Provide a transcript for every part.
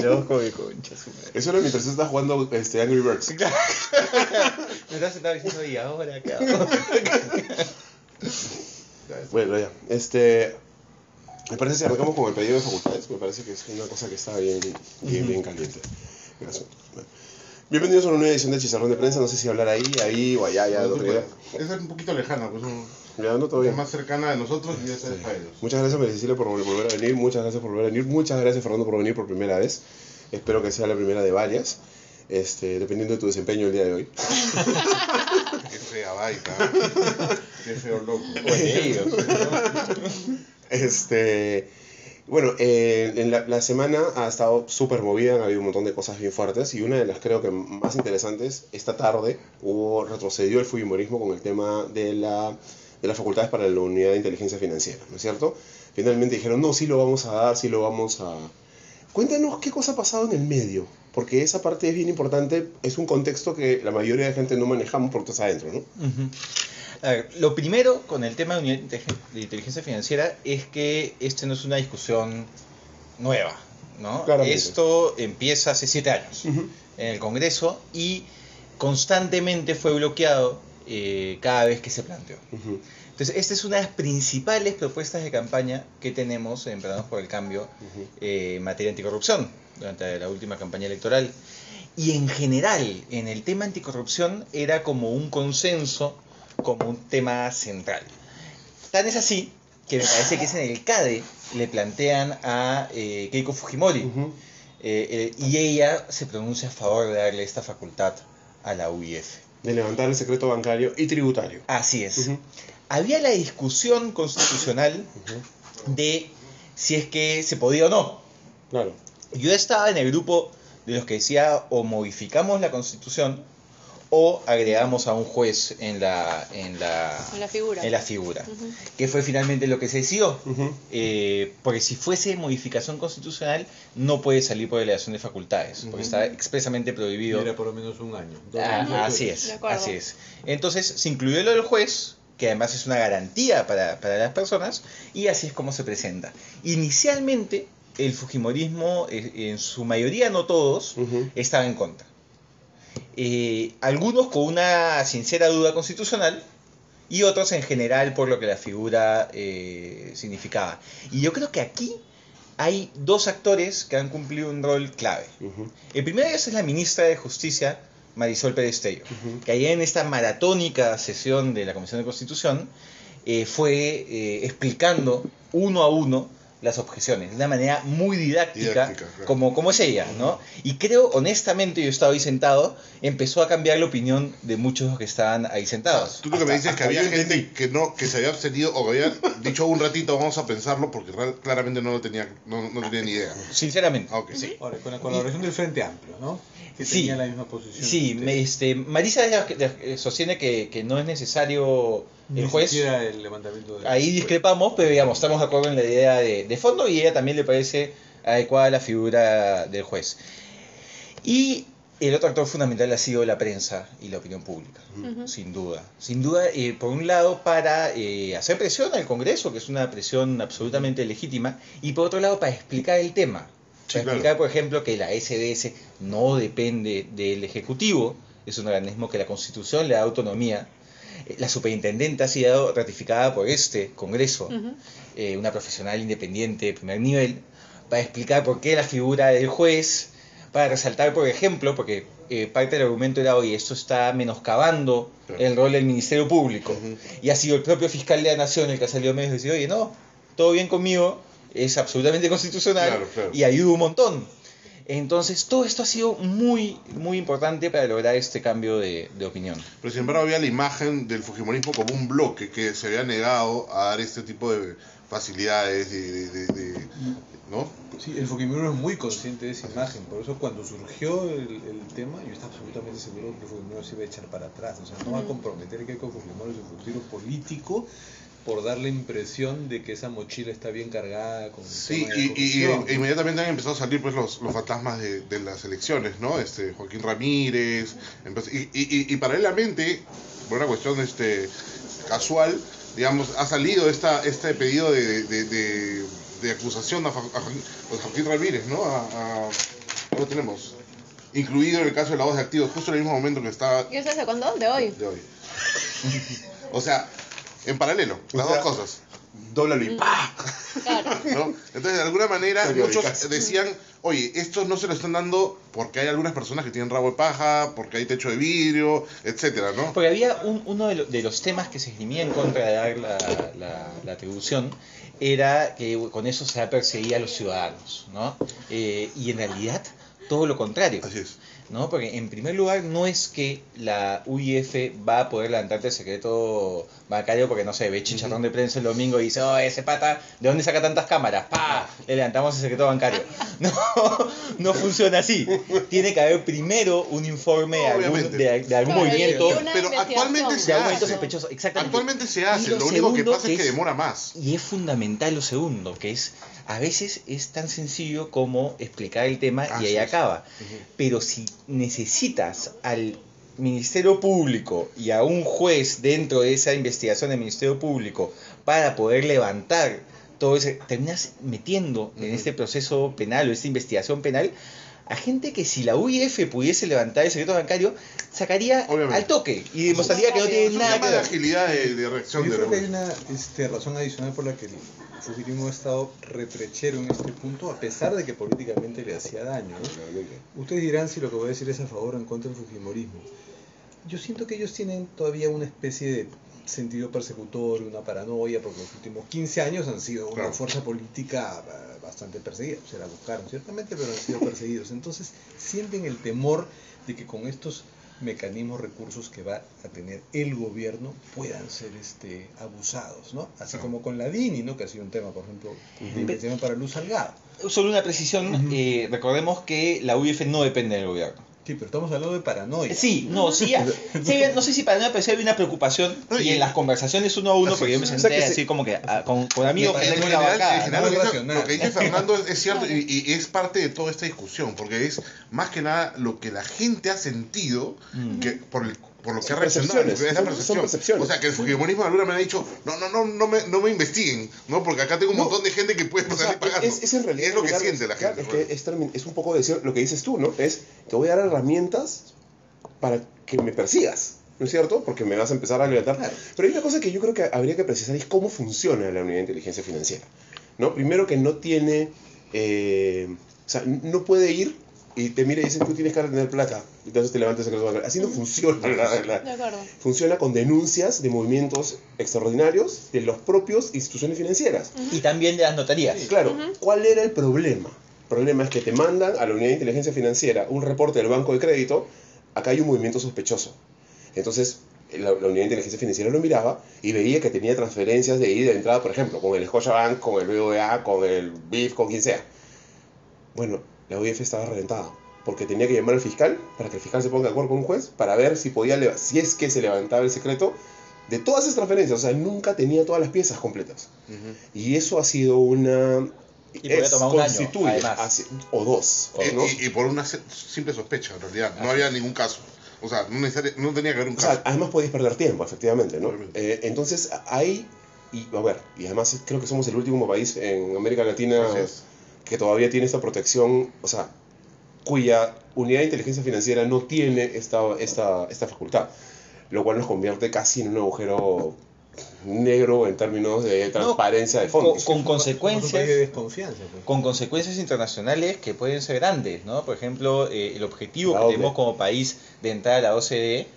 Luego como que concha su madre. Eso era mientras estás jugando Angry Birds. Me estás sentado diciendo, ¿y ahora qué hago? Bueno, ya. Me parece que arrancamos con el pedido de facultades. Me parece que es una cosa que está bien caliente. Gracias. Bueno. Bienvenidos a una nueva edición de Chicharrón de Prensa. No sé si hablar ahí o allá. No, esa es un poquito lejana, pues ya, no, todo bien. Es más cercana de nosotros y esa es para ellos. Muchas gracias, María Cecilia, por volver a venir. Muchas gracias por volver a venir. Muchas gracias, Fernando, por venir por primera vez. Espero que sea la primera de varias, dependiendo de tu desempeño el día de hoy. Qué fea baita. Qué feo loco. Bueno, en la semana ha estado súper movida, ha habido un montón de cosas bien fuertes y una de las creo que más interesantes, esta tarde retrocedió el fujimorismo con el tema de las facultades para la unidad de inteligencia financiera, ¿no es cierto? Finalmente dijeron, no, sí lo vamos a dar, sí lo vamos a... Cuéntanos qué cosa ha pasado en el medio, porque esa parte es bien importante, es un contexto que la mayoría de gente no manejamos porque estás adentro, ¿no? Uh-huh. A ver, lo primero con el tema de unidad de inteligencia financiera es que no es una discusión nueva, ¿no? Claramente. Esto empieza hace 7 años en el Congreso y constantemente fue bloqueado cada vez que se planteó. Entonces, esta es una de las principales propuestas de campaña que tenemos en Peruanos por el Cambio en materia anticorrupción durante la última campaña electoral. Y en general, en el tema anticorrupción era como un consenso, como un tema central. Tan es así que me parece que es en el CADE le plantean a Keiko Fujimori y ella se pronuncia a favor de darle esta facultad a la UIF. De levantar el secreto bancario y tributario. Así es. Había la discusión constitucional de si es que se podía o no. Claro. Yo estaba en el grupo de los que decía o modificamos la Constitución o agregamos a un juez en la figura, que fue finalmente lo que se decidió, porque si fuese modificación constitucional no puede salir por delegación de facultades, porque está expresamente prohibido. Era por lo menos un año. Así es. Entonces se incluyó lo del juez, que además es una garantía para las personas, y así es como se presenta. Inicialmente el fujimorismo, en su mayoría, no todos, estaba en contra. Algunos con una sincera duda constitucional y otros en general por lo que la figura significaba. Y yo creo que aquí hay dos actores que han cumplido un rol clave. El primero de ellos es la ministra de Justicia, Marisol Pérez Tello, que ayer en esta maratónica sesión de la Comisión de Constitución fue explicando uno a uno las objeciones, de una manera muy didáctica claro. como es ella, ¿no? Y creo, honestamente, yo estaba ahí sentado, empezó a cambiar la opinión de muchos de los que estaban ahí sentados. Tú lo que me dices es que había gente que se había abstenido o que había dicho un ratito vamos a pensarlo porque claramente no tenía ni idea. Sinceramente. Okay. Sí. Ahora, con la colaboración del Frente Amplio, ¿no? Que sí, tenía la misma posición. Sí, Marisa sostiene que no es necesario el juez. El levantamiento de ahí discrepamos, pero digamos, estamos de acuerdo en la idea de fondo y a ella también le parece adecuada la figura del juez. Y el otro actor fundamental ha sido la prensa y la opinión pública, sin duda. Sin duda, por un lado, para hacer presión al Congreso, que es una presión absolutamente legítima, y por otro lado, para explicar el tema. Para explicar, por ejemplo, que la SDS no depende del Ejecutivo, es un organismo que la Constitución le da autonomía. La superintendente ha sido ratificada por este Congreso, una profesional independiente de primer nivel, para explicar por qué la figura del juez, para resaltar, por ejemplo, porque parte del argumento era, oye, esto está menoscabando el rol del Ministerio Público, y ha sido el propio fiscal de la Nación el que ha salido a medios y decir, oye, no, todo bien conmigo, es absolutamente constitucional y ayuda un montón. Entonces, todo esto ha sido muy, muy importante para lograr este cambio de opinión. Pero sin embargo había la imagen del fujimorismo como un bloque que se había negado a dar este tipo de facilidades, ¿no? Sí, el fujimorismo es muy consciente de esa imagen, por eso cuando surgió el tema, yo estaba absolutamente seguro que el fujimorismo se iba a echar para atrás, o sea, no va a comprometer que con Fujimori su futuro político por dar la impresión de que esa mochila está bien cargada con y inmediatamente han empezado a salir pues los fantasmas de las elecciones, ¿no? Joaquín Ramírez, y paralelamente, por una cuestión casual, digamos, ha salido este pedido de acusación a Joaquín Ramírez, ¿no? no lo tenemos. Incluido en el caso de la voz de activos, justo en el mismo momento que estaba ¿Y eso desde cuándo? ¿De hoy? de hoy. O sea, en paralelo, las dos cosas. Dóblalo y ¡pah! Claro. ¿No? Entonces, de alguna manera, Periódicas. muchos decían, oye, estos no se lo están dando porque hay algunas personas que tienen rabo de paja, porque hay techo de vidrio, etcétera, ¿no? Porque había uno de los temas que se esgrimía en contra de dar la atribución era que con eso se perseguía a los ciudadanos, ¿no? Y en realidad todo lo contrario, Así es. ¿no? Porque en primer lugar no es que la UIF va a poder levantarte el secreto bancario porque no sé, ve chicharrón de prensa el domingo y dice, oh, ese pata, ¿de dónde saca tantas cámaras? ¡Pah! Le levantamos el secreto bancario. No, no funciona así. Tiene que haber primero un informe de algún, Obviamente. de algún Claro, movimiento. y una Pero actualmente investigación. se De algún hace. movimiento sospechoso, exactamente. Actualmente se Y hace, lo lo único que segundo pasa es que demora más. Y es fundamental lo segundo, que es, a veces es tan sencillo como explicar el tema y ahí Así es. acaba. Pero si necesitas al Ministerio Público y a un juez dentro de esa investigación del Ministerio Público para poder levantar todo ese, terminas metiendo en este proceso penal o esta investigación penal a gente que si la UIF pudiese levantar el secreto bancario, sacaría Obviamente. al toque y demostraría que no tiene Es un nada tema que de ver. agilidad de reacción Yo de creo que hay la una razón adicional por la que el fujimorismo ha estado retrechero en este punto, a pesar de que políticamente le hacía daño, ¿no? Ustedes dirán si lo que voy a decir es a favor o en contra del fujimorismo. Yo siento que ellos tienen todavía una especie de sentido persecutorio, una paranoia, porque los últimos 15 años han sido una Claro. fuerza política bastante perseguida. Se la buscaron ciertamente, pero han sido perseguidos. Entonces sienten el temor de que con estos mecanismos, recursos que va a tener el gobierno puedan ser abusados, ¿no? Así como con la DINI, ¿no? Que ha sido un tema, por ejemplo, de investigación para Luz Salgado. Solo una precisión, recordemos que la UIF no depende del gobierno. Sí, pero estamos hablando de paranoia. Sí, no, sí, no sé si paranoia, pero sí había una preocupación No, y y- en las conversaciones uno a uno, Así porque yo me es. senté O sea que así como que con amigos que En tengo en la general, bancada, lo, ¿no? que dice, Racional. lo que dice Fernando es cierto y es parte de toda esta discusión, porque es más que nada lo que la gente ha sentido que por lo que Son ha reaccionado, percepciones, es la son percepción. percepciones. O sea, que el fujimorismo de alguna manera ha dicho, no me investiguen, ¿no? Porque acá tengo un No. montón de gente que puede O sea, salir pagando. es en realidad es lo que Ricardo, siente la claro, gente. es que es un poco decir lo que dices tú, ¿no? Es, te voy a dar herramientas para que me persigas, ¿no es cierto? Porque me vas a empezar a levantar. Claro. Pero hay una cosa que yo creo que habría que precisar, es cómo funciona la unidad de inteligencia financiera, ¿no? Primero que no tiene, o sea, no puede ir y te mira y dice, tú tienes que tener plata, y entonces te levantas el secreto bancario. Así no funciona. De acuerdo. Funciona con denuncias de movimientos extraordinarios de los propios instituciones financieras. y también de las notarías. Claro, ¿cuál era el problema? El problema es que te mandan a la unidad de inteligencia financiera un reporte del banco de crédito, acá hay un movimiento sospechoso. Entonces, la unidad de inteligencia financiera lo miraba y veía que tenía transferencias de ida y de entrada, por ejemplo, con el Scotiabank, con el BBVA, con el BIF, con quien sea. Bueno, la UIF estaba reventada, porque tenía que llamar al fiscal para que el fiscal se ponga de acuerdo con un juez para ver si podía, si es que se levantaba el secreto de todas esas transferencias. O sea, nunca tenía todas las piezas completas. Y eso ha sido una... Y podía tomar un año, constituye, además. o dos, ¿no? Y por una simple sospecha, en realidad. No había ningún caso. O sea, no tenía que haber un O caso. sea, además podéis perder tiempo, efectivamente, ¿no? Obviamente. Entonces, hay... Y, a ver, y además creo que somos el último país en América Latina Así es. que todavía tiene esta protección, o sea, cuya unidad de inteligencia financiera no tiene esta facultad, lo cual nos convierte casi en un agujero negro en términos de transparencia de fondos. Con Somos un país de consecuencias, desconfianza. Pues. con consecuencias internacionales que pueden ser grandes, ¿no? Por ejemplo, el objetivo La que OCDE. tenemos como país de entrar a la OCDE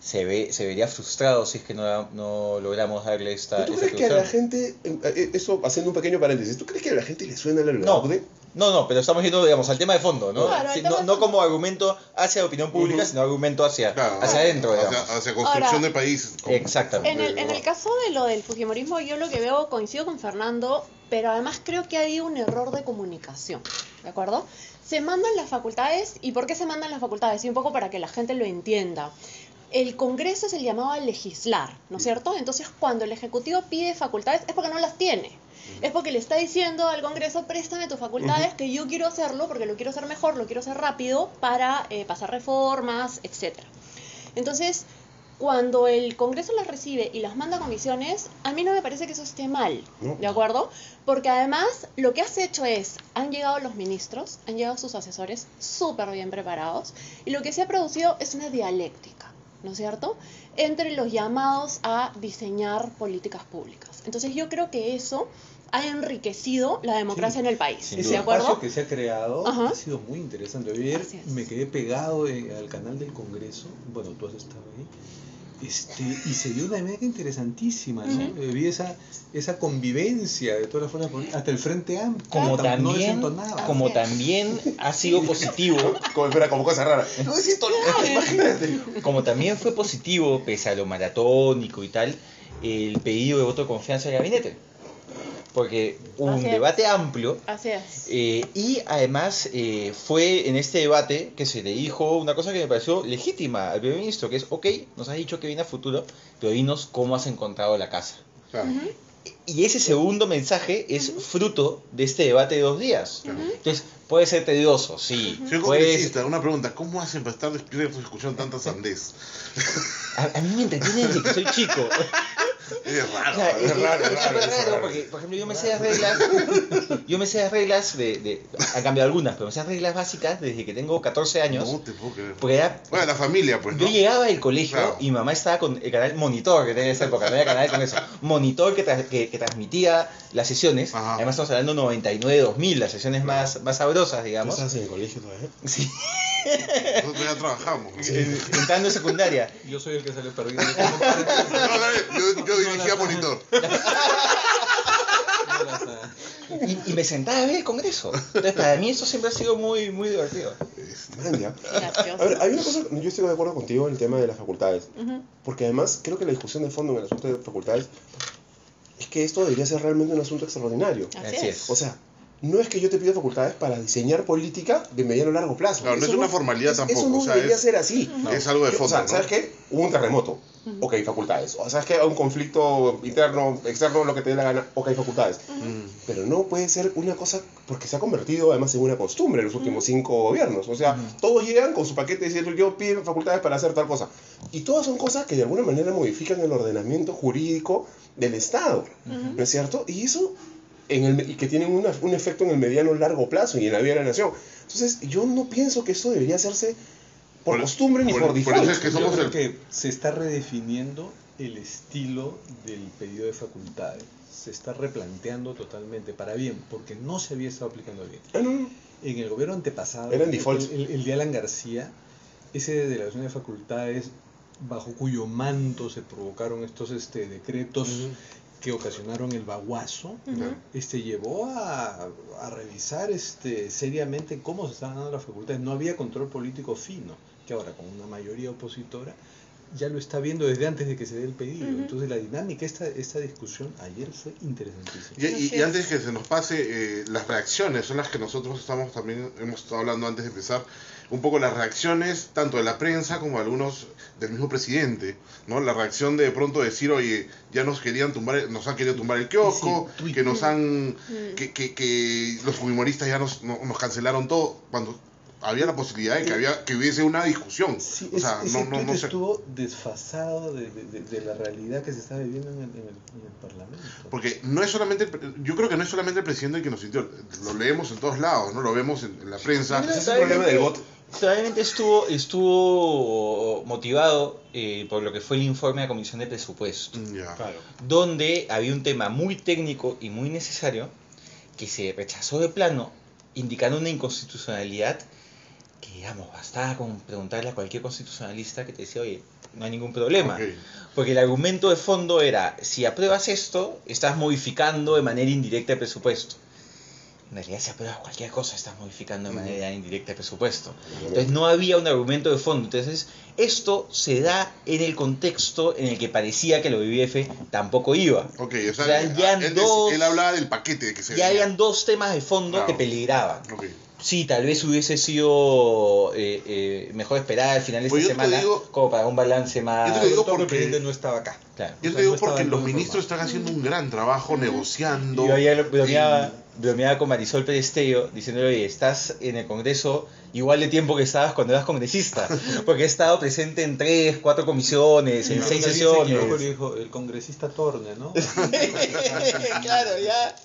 se vería frustrado si es que no logramos darle esta ¿Tú crees que a la solución. gente, eso haciendo un pequeño paréntesis, ¿tú crees que a la gente le suena la No, OCDE? no, pero estamos yendo, digamos, al tema de fondo, ¿no? Claro, al Sí, tema no, de no fondo. como argumento hacia la opinión pública, sino argumento hacia Claro, adentro, digamos. hacia construcción Ahora, de país. Exactamente. En el caso de lo del fujimorismo, yo lo que veo, coincido con Fernando, pero además creo que hay un error de comunicación, ¿de acuerdo? Se mandan las facultades, ¿y por qué se mandan las facultades? Y un poco para que la gente lo entienda. El Congreso es el llamado a legislar, ¿no es cierto? Entonces, cuando el Ejecutivo pide facultades es porque no las tiene. Es porque le está diciendo al Congreso, préstame tus facultades, que yo quiero hacerlo, porque lo quiero hacer mejor, lo quiero hacer rápido, para pasar reformas, etc. Entonces, cuando el Congreso las recibe y las manda a comisiones, a mí no me parece que eso esté mal, No. ¿de acuerdo? Porque además lo que has hecho es, han llegado los ministros, han llegado sus asesores súper bien preparados, y lo que se ha producido es una dialéctica, ¿no es cierto?, entre los llamados a diseñar políticas públicas. Entonces yo creo que eso ha enriquecido la democracia en el país, Sin ¿de duda. Ese espacio acuerdo? que se ha creado Ajá. ha sido muy interesante. Ayer Así es. me quedé pegado al canal del Congreso, bueno, tú has estado ahí, y se dio una dinámica interesantísima, ¿no? Ujú. Vi esa convivencia de todas las fuerzas políticas, hasta el Frente Amplio, Como no también, desentonaba. como Así es. también ha sido positivo, Como cosa rara. No necesito nada, imagínate. como también fue positivo, pese a lo maratónico y tal, el pedido de voto de confianza del gabinete. Porque hubo un Así es. debate amplio Así es. y además fue en este debate que se le dijo una cosa que me pareció legítima al primer ministro, que es, ok, nos has dicho que viene a futuro, pero dinos cómo has encontrado la casa. Claro. Y ese segundo mensaje es fruto de este debate de 2 días. Entonces, puede ser tedioso, sí. Soy Puede- congresista, una pregunta, ¿cómo hacen para estar despiertos escuchando tanta sandez? a mí me entretiene desde que soy chico. Es raro, O sea, es raro, es raro. súper raro, porque, por ejemplo, yo me sé las reglas han cambiado algunas, pero me sé las reglas básicas desde que tengo 14 años. No te puedo creer. Porque era, Bueno, la familia, pues, yo ¿no? llegaba del colegio Claro. y mi mamá estaba con el canal Monitor, que tenía en esa época, no había canal con eso. Monitor que transmitía las sesiones. Ajá. Además estamos hablando 99, 2000, las sesiones más sabrosas, ¿Tú digamos. estás en el colegio todavía? Sí, Nosotros ya trabajamos. ¿no? entrando en secundaria. Yo soy el que sale perdiendo. Yo dirigía Monitor. Y me sentaba a ver el Congreso. Entonces, para mí eso siempre ha sido muy, muy divertido. Man, ya. Gracioso. A ver, hay una cosa, yo estoy de acuerdo contigo en el tema de las facultades. Ujú. Porque además creo que la discusión de fondo en el asunto de facultades es que esto debería ser realmente un asunto extraordinario. Así es. O sea, no es que yo te pida facultades para diseñar política de mediano a largo plazo. Claro, no Eso es una formalidad eso tampoco, no o sea, debería es- ser así. Es algo de O fondo, sea, ¿no? ¿sabes qué? Hubo un terremoto. Ok, facultades. O ¿sabes qué? Un conflicto interno, externo, lo que te dé la gana. Ok, facultades. Pero no puede ser una cosa, porque se ha convertido además en una costumbre en los últimos 5 gobiernos. O sea, todos llegan con su paquete diciendo yo pido facultades para hacer tal cosa. Y todas son cosas que de alguna manera modifican el ordenamiento jurídico del Estado. ¿No es cierto? Y eso, y que tienen un efecto en el mediano largo plazo y en la vida de la nación. Entonces, yo no pienso que eso debería hacerse por costumbre ni por default. eso es que Yo somos creo el... que se está redefiniendo el estilo del pedido de facultades. Se está replanteando totalmente para bien, porque no se había estado aplicando bien. Ah, no. En el gobierno antepasado, Era en default. el de Alan García, ese de delegación de facultades, bajo cuyo manto se provocaron estos decretos que ocasionaron el baguazo, llevó a revisar seriamente cómo se estaban dando las facultades. No había control político fino, que ahora con una mayoría opositora ya lo está viendo desde antes de que se dé el pedido. Entonces la dinámica, esta discusión ayer fue interesantísima. Y antes que se nos pase, las reacciones son las que nosotros hemos estado hablando antes de empezar, un poco las reacciones tanto de la prensa como algunos del mismo presidente, ¿no? La reacción de pronto decir, oye, ya nos han querido tumbar el kiosco, Sí, que nos han, que los humoristas ya nos cancelaron todo, cuando había la posibilidad de que hubiese una discusión. Sí, O sea, ese no tuit sé. estuvo desfasado de la realidad que se está viviendo en el Parlamento. Porque no es solamente, yo creo que no es solamente el presidente el que nos sintió, lo leemos en todos lados, ¿no? Lo vemos en la prensa. Ese es el problema del voto. Probablemente estuvo motivado por lo que fue el informe de la Comisión de Presupuesto, Ya. Claro. donde había un tema muy técnico y muy necesario que se rechazó de plano, indicando una inconstitucionalidad que, digamos, bastaba con preguntarle a cualquier constitucionalista que te decía, oye, no hay ningún problema. Ok. Porque el argumento de fondo era, si apruebas esto, estás modificando de manera indirecta el presupuesto. En realidad, si apruebas cualquier cosa, estás modificando de manera indirecta el presupuesto. Entonces, no había un argumento de fondo. Entonces, esto se da en el contexto en el que parecía que la OIF tampoco iba. Ok, o O sea, sea, ya él hablaba del paquete que se Ya venía. habían dos temas de fondo Claro. que peligraban. Ok. Sí, tal vez hubiese sido mejor esperar al final de esta Pues yo te semana digo- como para un balance más... Yo te digo Sobre todo porque- el presidente no estaba acá. Claro. Yo O te sea, digo no estaba porque en los todo ministros informado. están haciendo un gran trabajo negociando. Y yo ayer bromeaba, bromeaba con Marisol Perestello diciéndole, oye, estás en el Congreso igual de tiempo que estabas cuando eras congresista, porque he estado presente en 3, 4 comisiones, en 6 sesiones. Le dijo, el congresista torne, ¿no? Claro, ya.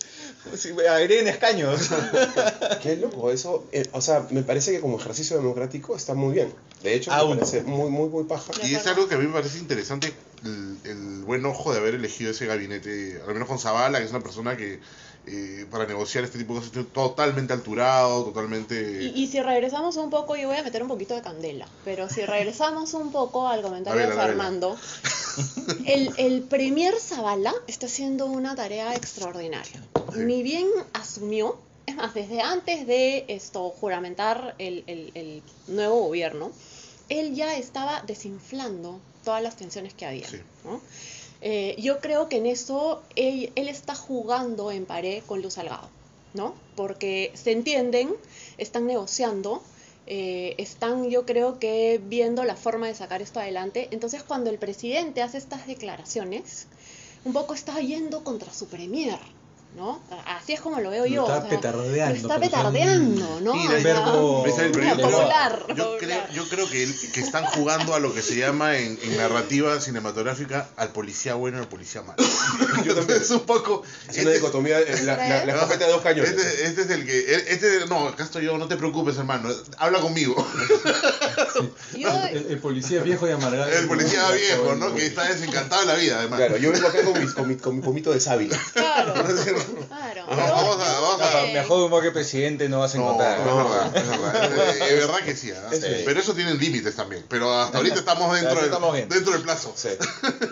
Sí, agreguen escaños. Qué loco, eso, o sea, me parece que como ejercicio democrático está muy bien. De hecho, Aún. me parece muy paja. Y es algo que a mí me parece interesante, el buen ojo de haber elegido ese gabinete, al menos con Zavala, que es una persona que para negociar este tipo de cosas totalmente alturado, totalmente... Y si regresamos un poco, yo voy a meter un poquito de candela, pero si regresamos un poco al comentario de Fernando, el premier Zavala está haciendo una tarea extraordinaria. Ni bien asumió, es más, desde antes de juramentar el nuevo gobierno, él ya estaba desinflando todas las tensiones que había, Sí. ¿no? Yo creo que en eso él está jugando en pared con Luz Salgado, ¿no? Porque se entienden, están negociando, están, yo creo que viendo la forma de sacar esto adelante. Entonces, cuando el presidente hace estas declaraciones, un poco está yendo contra su premier, ¿no? Así es como lo veo yo. Está petardeando. Lo está petardeando, ¿no? Sí, O el sea, verbo- pero yo creo- popular. Yo creo que están jugando a lo que se llama en narrativa cinematográfica al policía bueno y al policía malo. Yo también. Es un poco... Es una dicotomía, la escopeta de dos cañones. Este es el que... no, acá estoy yo, no te preocupes, hermano. Habla conmigo. El policía viejo y amargado. El policía viejo, ¿no? Que está desencantado de la vida, además. Claro, yo vengo acá con mi pomito de sábila. Claro, claro. Vamos a- Mejor humor que presidente no vas a No, encontrar. es verdad, es verdad. Es verdad que sí, ¿ah? Sí. Pero eso tiene límites también. Pero hasta ahorita estamos Estamos bien. dentro del plazo. Sí.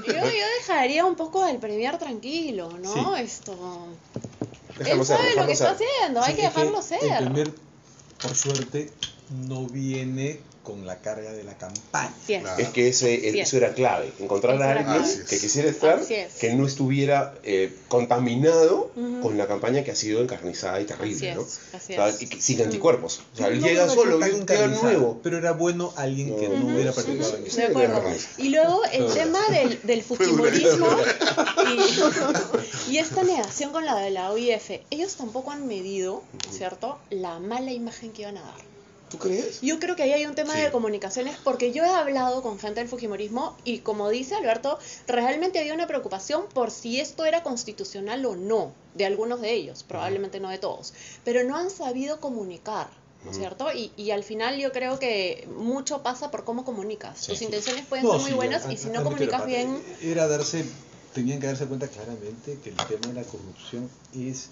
Yo dejaría un poco al premier tranquilo, ¿no? Él Déjalo ser, sabe lo que déjalo está ser. haciendo, hay Sí, que es dejarlo El ser. primer, por suerte, no viene con la carga de la campaña. Así es. Claro. Es que eso era clave, encontrar Eso a era alguien clave. que quisiera estar, Así es. que no estuviera contaminado Ujú. con la campaña que ha sido encarnizada y terrible, Así ¿no? es, así O sea, es. y que sin anticuerpos. O sea, él No llega me solo, pareció tan llega encarnizado, nuevo. Pero era bueno alguien que no Ujú, hubiera ujú, participado en ujú. eso. De acuerdo. Y luego el tema del fujimorismo y esta negación con la de la OIF. Ellos tampoco han medido, ¿cierto?, la mala imagen que iban a dar. ¿Tú crees? Yo creo que ahí hay un tema Sí. de comunicaciones, porque yo he hablado con gente del fujimorismo y, como dice Alberto, realmente había una preocupación por si esto era constitucional o no, de algunos de ellos, probablemente no de todos, pero no han sabido comunicar, ¿no es cierto? Y al final yo creo que mucho pasa por cómo comunicas. Tus intenciones pueden ser muy buenas y si no comunicas bien... Tenían que darse cuenta claramente que el tema de la corrupción es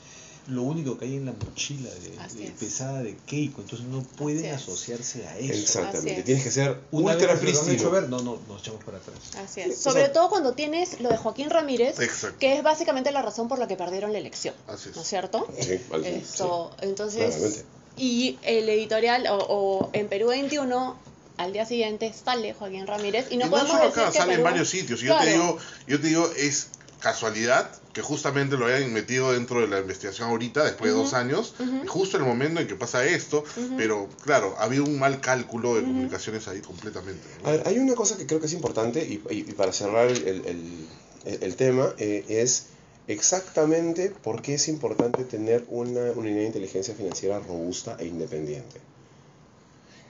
lo único que hay en la mochila Así es. pesada de Keiko, entonces no pueden Así es. asociarse a eso. Así Exactamente. es. Tienes que ser Una ultra vez que lo han hecho prístino. ver, no, nos echamos para atrás. Así Sí, es. o Sobre sea- todo cuando tienes lo de Joaquín Ramírez, Exacto. que es básicamente la razón por la que perdieron la elección, Así es. ¿no es cierto? Sí, Eso, sí, entonces, claramente. y el editorial, o en Perú 21, al día siguiente sale Joaquín Ramírez, y no y no podemos solo decir acá, que sale en Perú- varios sitios. Y Claro. yo te digo, es casualidad que justamente lo hayan metido dentro de la investigación ahorita, después de 2 años, justo en el momento en que pasa esto, pero claro, ha habido un mal cálculo de comunicaciones ahí completamente, ¿no? A ver, hay una cosa que creo que es importante y para cerrar el tema es exactamente por qué es importante tener una unidad de inteligencia financiera robusta e independiente.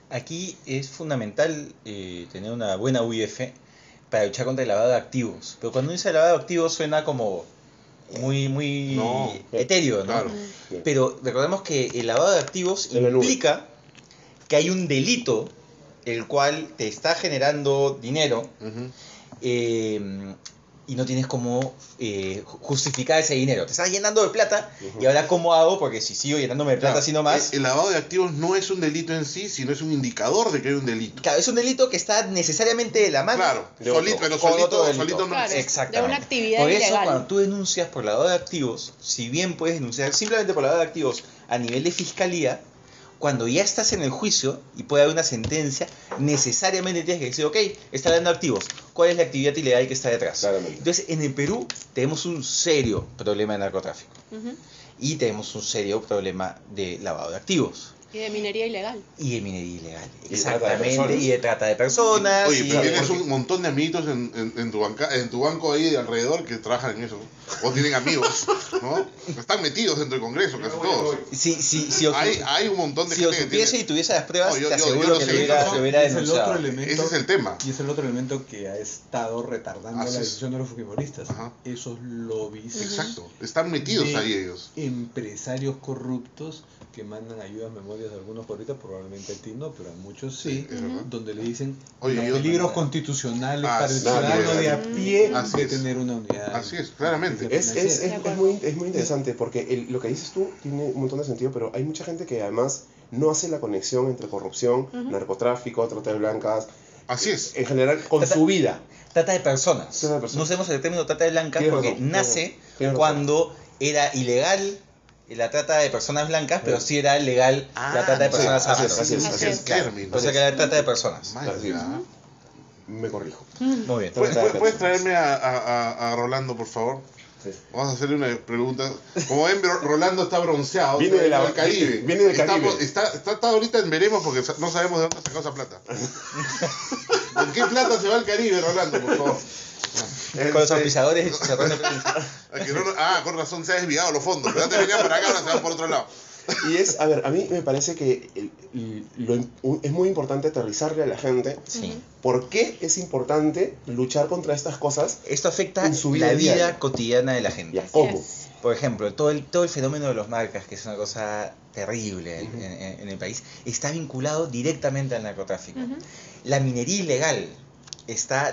Aquí es fundamental tener una buena UIF para luchar contra el lavado de activos. Pero cuando dice lavado de activos suena como muy No, etéreo, ¿no? claro. Pero recordemos que el lavado de activos De la nube. implica que hay un delito el cual te está generando dinero Ujú. y no tienes cómo justificar ese dinero. Te estás llenando de plata y ahora ¿cómo hago? Porque si sigo llenándome de plata Claro, así nomás... el lavado de activos no es un delito en sí, sino es un indicador de que hay un delito. Claro, es un delito que está necesariamente de la mano. Claro, de otro, pero con otro delito. solito no. Claro, Exactamente. de una actividad Por eso, ilegal. cuando tú denuncias por lavado de activos, si bien puedes denunciar simplemente por lavado de activos a nivel de fiscalía, cuando ya estás en el juicio y puede haber una sentencia, necesariamente tienes que decir, ok, está dando activos. ¿Cuál es la actividad ilegal que está detrás? Claramente. Entonces, en el Perú tenemos un serio problema de narcotráfico Ujú. y tenemos un serio problema de lavado de activos. Y de minería ilegal. Y de minería ilegal. Y de trata de Exactamente. personas. Y de trata de personas. Oye, y pero de- tienes un montón de amiguitos en tu banco ahí de alrededor que trabajan en eso. O tienen amigos, ¿no? Están metidos dentro del Congreso, casi todos. Si Hay un montón de si lo gente que supiese tiene... y tuviese las pruebas, No, yo te lo aseguro que sé, lo hubiera Y es el denunciado. otro elemento, Ese es el tema. Y es el otro elemento que ha estado retardando Así la es. decisión de los fujimoristas. Ajá. Esos lobbies Exacto. Están metidos de ahí ellos. empresarios corruptos que mandan ayudas, memorias de algunos ahorita, probablemente a ti no, pero a muchos sí, es verdad. donde le dicen Oye, los yo- peligros constitucionales para el Así ciudadano es. de a pie Así de es. tener una unidad. Así es, claramente. Es muy interesante porque lo que dices tú tiene un montón de sentido, pero hay mucha gente que además no hace la conexión entre corrupción, narcotráfico, trata de blancas, Así es. en general con Trata- su vida. Trata de personas. Trata de personas. No usemos el término trata de blancas Tienes porque razón, nace tienes razón. cuando era ilegal la trata de personas blancas, pero sí era legal la trata de personas sí, así afro. es, así es, Así así es. es. Término. O sea que era trata de personas. Así es. Vaya. Me corrijo. Muy bien. ¿Puedes traerme a Rolando, por favor? Sí. Vamos a hacerle una pregunta. Como ven, Rolando está bronceado. Viene está del Caribe. viene del Caribe. Está ahorita en veremos porque no sabemos de dónde ha sacado esa plata. ¿Con qué plata se va al Caribe, Rolando, por favor? Con los auspiciadores de Chicharrón de Prensa. Con razón se ha desviado los fondos. Pero antes venían para acá, ahora se van por otro lado. Y es, a ver, a mí me parece que es muy importante aterrizarle a la gente Sí. por qué es importante luchar contra estas cosas Esto afecta en su vida la vida diaria. cotidiana de la y gente. a cómo. es. Por ejemplo, todo el fenómeno de los marcas, que es una cosa terrible en el país, está vinculado directamente al narcotráfico. La minería ilegal,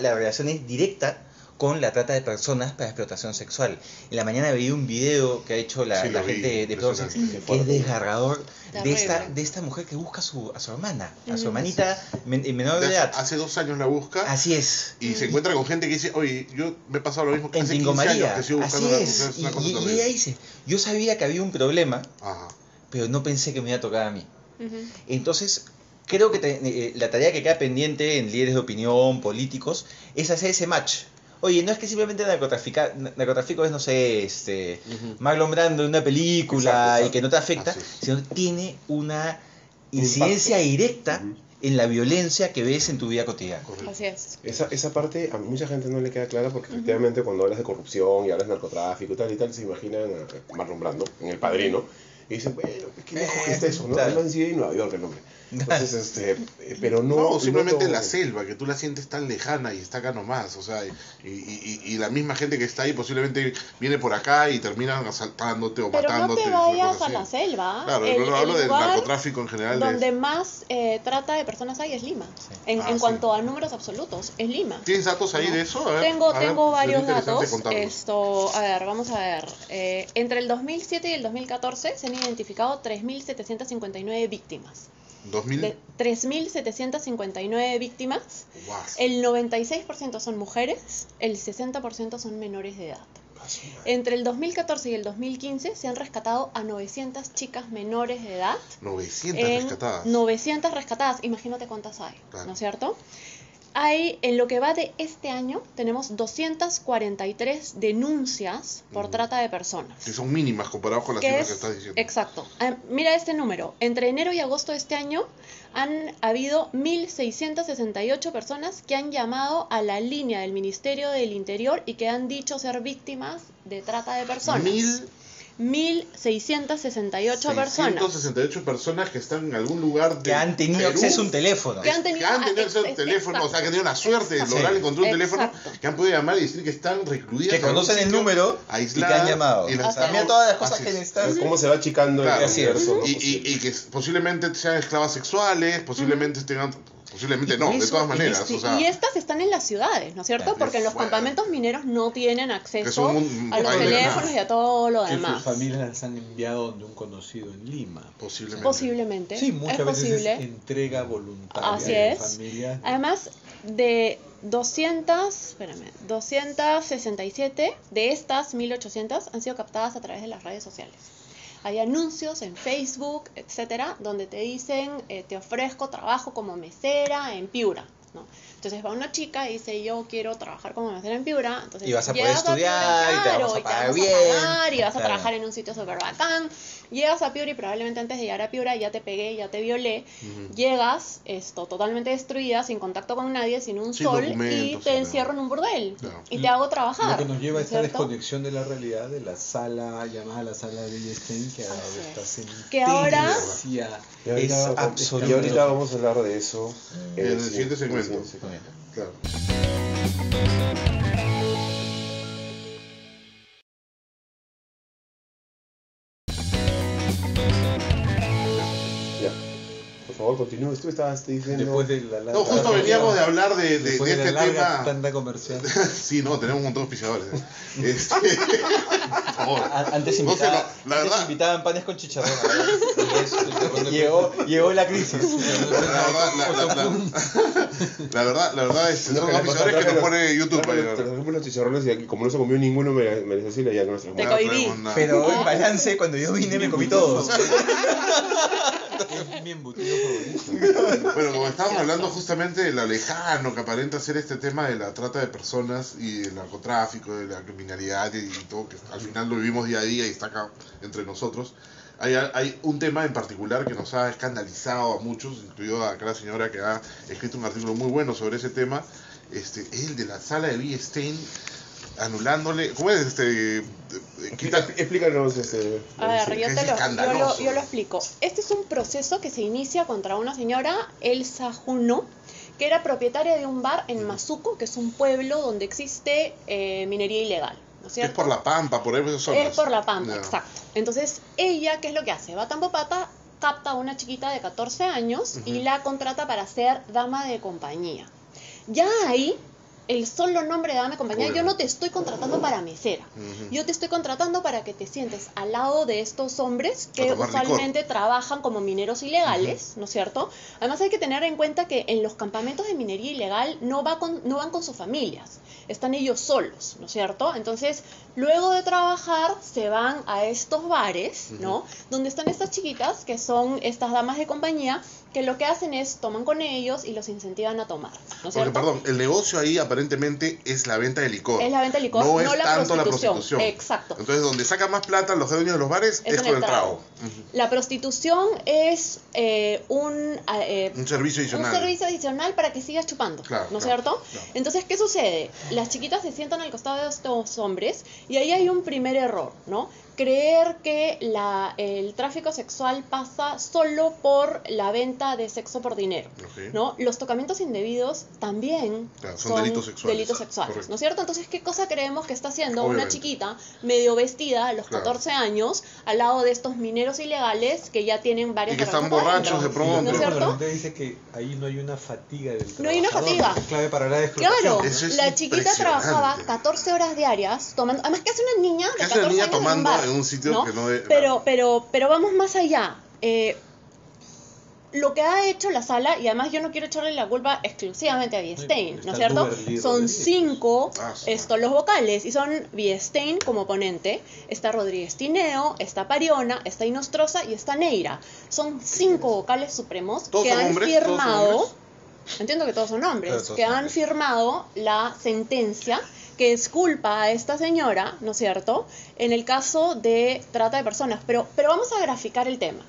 la relación es directa con la trata de personas para explotación sexual. En la mañana veía un video que ha hecho la Sí, lo vi, gente de Procex, impresionante. que es desgarrador Terrible. de esta mujer que busca a su hermana, a su hermanita menor de edad. Hace 2 años la busca Así es. y se encuentra con gente que dice, oye, yo me he pasado lo mismo que En hace Tingo 15 años María. que sigo buscando Así una es. mujer. Es una cosa Y terrible. ella dice, yo sabía que había un problema, Ajá. pero no pensé que me iba a tocar a mí. Ujú. Entonces, creo que la tarea que queda pendiente en líderes de opinión, políticos, es hacer ese match. Oye, no es que simplemente narcotráfico es, no sé, Marlon Brando en una película Exacto, y que no te afecta, Así es. sino tiene una incidencia directa en la violencia que ves en tu vida cotidiana. Correcto. Así es. Esa parte a mucha gente no le queda clara porque efectivamente cuando hablas de corrupción y hablas de narcotráfico y tal, se imaginan a Marlon Brando en El Padrino y dicen, bueno, qué lejos que está eso, ¿no? Claro. Además sí en Nueva York el hombre. Entonces, pero no... No, simplemente no lo- la selva, que tú la sientes tan lejana y está acá nomás, o sea, y la misma gente que está ahí posiblemente viene por acá y terminan asaltándote o Pero no matándote. te una vayas cosa a así. la selva. Claro, El- no hablo el del lugar narcotráfico en general. donde más trata de personas hay es Lima. En Ah, sí. cuanto a números absolutos, es Lima. ¿Tienes datos ahí de eso? A ver, Tengo a ver, tengo sería varios interesante datos. contarlos. A ver, vamos a ver. Entre el 2007 y el 2014 se han identificado 3.759 víctimas. 2000. De 3.759 víctimas, Guau. el 96% son mujeres, el 60% son menores de edad. Entre el 2014 y el 2015 se han rescatado a 900 chicas menores de edad. 900 En rescatadas. 900 rescatadas, imagínate cuántas hay, Claro. ¿no es cierto? Hay, en lo que va de este año, tenemos 243 denuncias por trata de personas. Que son mínimas comparadas con las Que cifras es, que estás diciendo. exacto. Mira este número. Entre enero y agosto de este año han habido 1.668 personas que han llamado a la línea del Ministerio del Interior y que han dicho ser víctimas de trata de personas. 1.668 personas. 168 personas que están en algún lugar de Que han tenido Perú, acceso a un teléfono. Que han tenido- acceso al ex- teléfono, exacto. o sea, que han tenido la suerte de Exacto. lograr encontrar un teléfono, Exacto. que han podido llamar y decir que están recluidas. Que en algún conocen el sitio, número y que aisladas, han llamado. y las O sea, están- mira todas las cosas así que es. necesitas. ¿Cómo se va achicando Claro, el universo? ¿no? y que posiblemente sean esclavas sexuales, posiblemente tengan, posiblemente Y no, por de eso, todas en maneras. este- o sea, Y estas están en las ciudades, ¿no es cierto? Claro, Porque en los fuera. campamentos mineros no tienen Que acceso son un a los país teléfonos lejano. y a todo lo Que demás. sus familias las han enviado donde un conocido en Lima. posiblemente. Posiblemente. Sí, muchas es veces posible. es entrega voluntaria Así de es. familias. Además de 267 de estas 1.800 han sido captadas a través de las redes sociales. Hay anuncios en Facebook, etcétera, donde te dicen te ofrezco trabajo como mesera en Piura, ¿no? Entonces va una chica y dice, yo quiero trabajar como mesera en Piura. Entonces Y vas a poder llegas estudiar, Piura, y te vamos a claro, pagar y te bien. vamos a pagar, y vas a Claro. trabajar en un sitio súper bacán. Llegas a Piura y probablemente antes de llegar a Piura ya te pegué, ya te violé. Llegas totalmente destruida, sin contacto con nadie, sin un Sin sol, y documentos, te sin encierro nada. en un burdel. Claro. Y te hago trabajar. Lo que nos lleva a ¿no es esta cierto? desconexión de la realidad de la sala, llamada la sala de Liechtenstein, que ahora Así está es. sentencia. Que ahora- Y ahorita, Es absoluto. y ahorita vamos a hablar de eso En el siguiente segmento. segmento. Claro. Ya. Por favor, continúes. Tú estabas diciendo... Después de la larga... No, justo veníamos de hablar de después este la larga tema. tanda comercial. Sí, no, tenemos un montón de auspiciadores. Por favor. Antes, No sé, invitaba, la antes verdad, invitaban panes con chicharrón. Llegó la crisis. la verdad es, No, son que la auspiciadores que nos pone YouTube. Te trajimos los chicharrones y aquí, como no se comió ninguno, me decía ya no nuestras Te manos. cohibí. Pero en balance, cuando yo vine me comí todos. Es mi embutido favorito. Bueno, como estábamos hablando justamente de lo lejano que aparenta ser este tema de la trata de personas y del narcotráfico, de la criminalidad y todo, que al final lo vivimos día a día y está acá entre nosotros, hay un tema en particular que nos ha escandalizado a muchos, incluido acá la señora que ha escrito un artículo muy bueno sobre ese tema, el de la sala de Liechtenstein anulándole, ¿cómo es? Explícanos A ver, Es escandaloso. yo lo explico. Este es un proceso que se inicia contra una señora, Elsa Juno, que era propietaria de un bar en Mazuco, que es un pueblo donde existe minería ilegal, ¿no es Es cierto? por La Pampa, por esas zonas. Es por La Pampa, Ya. exacto. Entonces, ella, ¿qué es lo que hace? Va a Tambopata, capta a una chiquita de 14 años y la contrata para ser dama de compañía. Ya ahí, el solo nombre de dama de compañía, Obvio. yo no te estoy contratando para mesera. Yo te estoy contratando para que te sientes al lado de estos hombres que A tomar usualmente trabajan como mineros ilegales, ¿no es cierto? Además hay que tener en cuenta que en los campamentos de minería ilegal no van con sus familias, están ellos solos, ¿no es cierto? Entonces, luego de trabajar, se van a estos bares, ¿no? Donde están estas chiquitas, que son estas damas de compañía, que lo que hacen es toman con ellos y los incentivan a tomar, ¿no es Porque, cierto? perdón, el negocio ahí aparentemente es la venta de licor. Es la venta de licor, no no es la tanto prostitución. la prostitución. Exacto. Entonces, donde sacan más plata los dueños de los bares es en con el trago. La prostitución es un Un servicio adicional. un servicio adicional para que sigas chupando, Claro, ¿no es claro, cierto? claro. Entonces, ¿qué sucede? Las chiquitas se sientan al costado de estos hombres y ahí hay un primer error, ¿no? Creer que el tráfico sexual pasa solo por la venta de sexo por dinero, Ok. ¿no? Los tocamientos indebidos también Claro, son delitos sexuales. Correcto. ¿no es cierto? Entonces, ¿qué cosa creemos que está haciendo Obviamente. una chiquita medio vestida a los Claro. 14 años al lado de estos mineros ilegales que ya tienen varias Y que están herramientas borrachos adentro? de pronto. ¿No es Cuando la cierto? gente dice que ahí no hay una fatiga del trabajador. No hay una fatiga. Es clave para hablar de explotación. Claro, ¿no? Eso es la chiquita impresionante. trabajaba 14 horas diarias tomando. Además, ¿qué hace una niña de ¿Qué 14 hace la niña años tomando bar? en un sitio que no es- Pero vamos más allá. Lo que ha hecho la sala, y además yo no quiero echarle la culpa exclusivamente a Biestein, Está ¿no es cierto? Duberly Son Rodríguez. 5 sí. los vocales, y son Biestein como ponente, está Rodríguez Tineo, está Pariona, está Inostrosa y está Neira. Son 5 vocales supremos ¿Todos que son han hombres? ¿Todos son firmado, hombres? entiendo que todos son hombres, Claro, todos que son han hombres. firmado la sentencia que exculpa a esta señora, ¿no es cierto?, en el caso de trata de personas. Pero vamos a graficar el tema.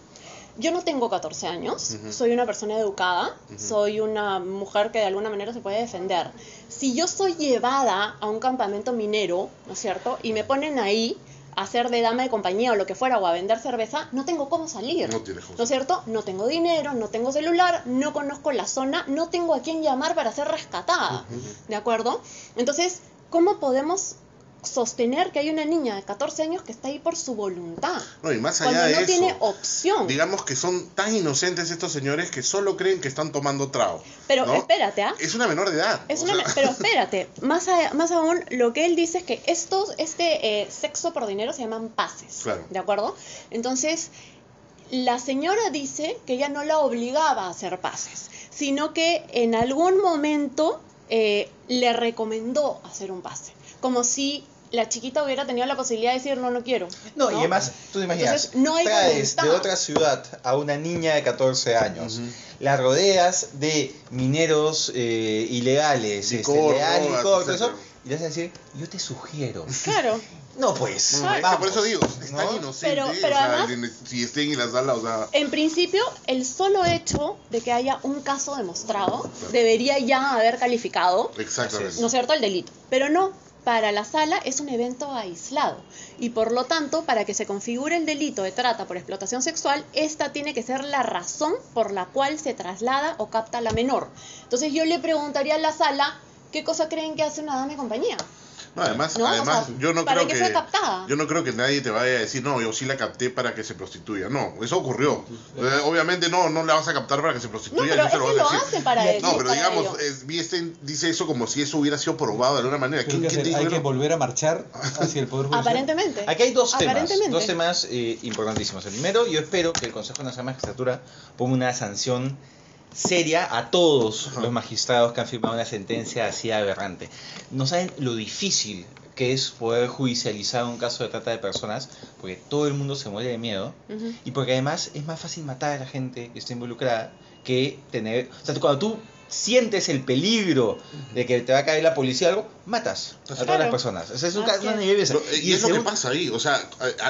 Yo no tengo 14 años, soy una persona educada, soy una mujer que de alguna manera se puede defender. Si yo soy llevada a un campamento minero, ¿no es cierto?, y me ponen ahí a hacer de dama de compañía o lo que fuera, o a vender cerveza, no tengo cómo salir. No tienes cómo ¿No es cierto? No tengo dinero, no tengo celular, no conozco la zona, no tengo a quién llamar para ser rescatada. ¿De acuerdo? Entonces, ¿cómo podemos sostener que hay una niña de 14 años que está ahí por su voluntad? No, y más Cuando allá de no eso, tiene opción. digamos que son tan inocentes estos señores que solo creen que están tomando trago. Pero ¿no? espérate, ¿ah? Es una menor de edad. Es o una, sea, pero espérate, más aún, lo que él dice es que sexo por dinero se llaman pases, Claro. ¿de acuerdo? Entonces, la señora dice que ella no la obligaba a hacer pases, sino que en algún momento le recomendó hacer un pase, como si la chiquita hubiera tenido la posibilidad de decir no quiero. No, y además, tú te imaginas, Entonces, no hay traes de voluntad. otra ciudad a una niña de 14 años, la rodeas de mineros ilegales, Licor, legal, drogas, licor, todo eso, etcétera. y le vas a decir, yo te sugiero. Claro. No, pues, Es que vamos, por eso digo, es tan ¿no? inocente. Pero o sea, además- si estén en la sala, o sea. En principio, el solo hecho de que haya un caso demostrado debería ya haber calificado, Exactamente. ¿no es cierto?, el delito. Pero no, para la sala es un evento aislado. Y por lo tanto, para que se configure el delito de trata por explotación sexual, esta tiene que ser la razón por la cual se traslada o capta a la menor. Entonces yo le preguntaría a la sala, ¿qué cosa creen que hace una dama de compañía? No, además, ¿No? además O sea, yo no para creo que sea captada. yo no creo que nadie te vaya a decir, no, yo sí la capté para que se prostituya. No, eso ocurrió. Obviamente no la vas a captar para que se No, prostituya. pero eso se es lo que vas a lo decir. hace para eso. No, pero para digamos, ello. Biesten dice eso como si eso hubiera sido probado de alguna manera. Creo que ¿Quién te dijo hay que que no? volver a marchar hacia el Poder Judicial. Aparentemente. Aquí hay dos Aparentemente. temas importantísimos. El primero, yo espero que el Consejo Nacional de Magistratura ponga una sanción seria a todos los magistrados que han firmado una sentencia así aberrante. No saben lo difícil que es poder judicializar un caso de trata de personas, porque todo el mundo se muere de miedo, Ujú. y porque además es más fácil matar a la gente que está involucrada que tener... O sea, cuando tú sientes el peligro de que te va a caer la policía o algo, matas a todas Claro. las personas. O sea, es un Así caso es. nivel de... Y es el lo que segundo- pasa ahí, o sea,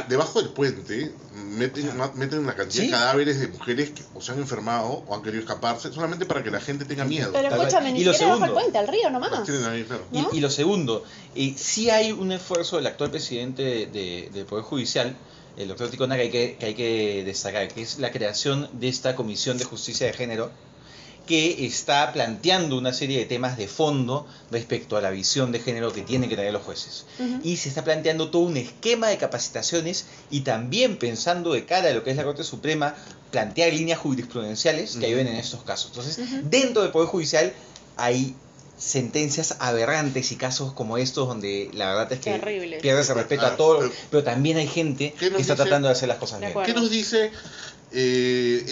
debajo del puente meten una cantidad Sí. de cadáveres de mujeres que o se han enfermado o han querido escaparse solamente para que la gente tenga miedo. Pero Tal cual. escúchame, ni Y lo siquiera bajo el segundo, puente, al río nomás. Las tienen ahí, claro. ¿No? Y lo segundo, sí hay un esfuerzo del actual presidente del Poder Judicial, el doctor Ticona, que hay que destacar, que es la creación de esta Comisión de Justicia de Género, que está planteando una serie de temas de fondo respecto a la visión de género que tienen que tener los jueces. Ujú. Y se está planteando todo un esquema de capacitaciones y también pensando de cara a lo que es la Corte Suprema, plantear líneas jurisprudenciales que ayuden en estos casos. Entonces, dentro del Poder Judicial hay sentencias aberrantes y casos como estos donde la verdad es que Terribles. pierdes el respeto a todo, pero también hay gente ¿Qué que nos está dice? tratando de hacer las cosas De bien. acuerdo. ¿Qué nos dice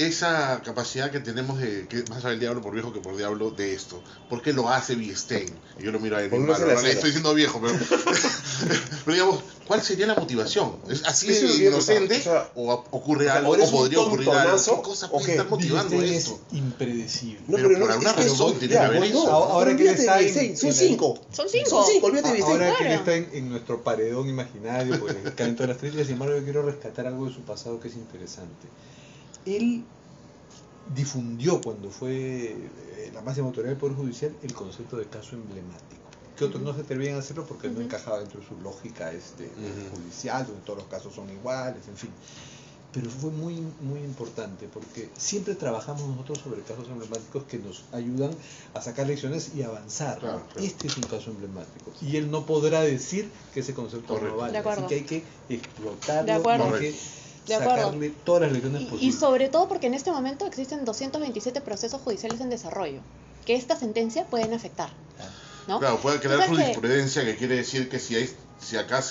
esa capacidad que tenemos de que más sabe el diablo por viejo que por diablo de esto? ¿Por qué lo hace Biestein? Y yo lo miro a él, Porque mi no hermano, se la no le sabe. estoy diciendo viejo, pero, pero digamos, ¿cuál sería la motivación? ¿Es así Sí, de sí, inocente? o sea, ¿O ocurre o sea, algo? o eres ¿O podría un ocurrir algo? tontonazo, ¿Qué cosa o puede qué? estar motivando Biestein esto? es impredecible. No, Pero pero por no, alguna es que razón son- tiene ya, que haber bueno, eso. Ahora que olvídate él está de en- 6, son en 5. Son 5. Son 5, olvídate de 6. Ahora que él claro. está en nuestro paredón imaginario, porque le caen todas las estrellas, sin embargo yo quiero rescatar algo de su pasado que es interesante. Él difundió cuando fue la máxima autoridad del Poder Judicial el concepto de caso emblemático, que otros no se atrevían a hacerlo porque no encajaba dentro de su lógica judicial, donde todos los casos son iguales, en fin. Pero fue muy, muy importante porque siempre trabajamos nosotros sobre casos emblemáticos que nos ayudan a sacar lecciones y avanzar. Claro, claro. Este es un caso emblemático y él no podrá decir que ese concepto Correcto. no vale. De acuerdo. Así que hay que explotarlo, De acuerdo. hay que De acuerdo. sacarle todas las lecciones Y posibles. sobre todo porque en este momento existen 227 procesos judiciales en desarrollo que esta sentencia pueden afectar. ¿No? Claro, puede crear Entonces, jurisprudencia que quiere decir que si acá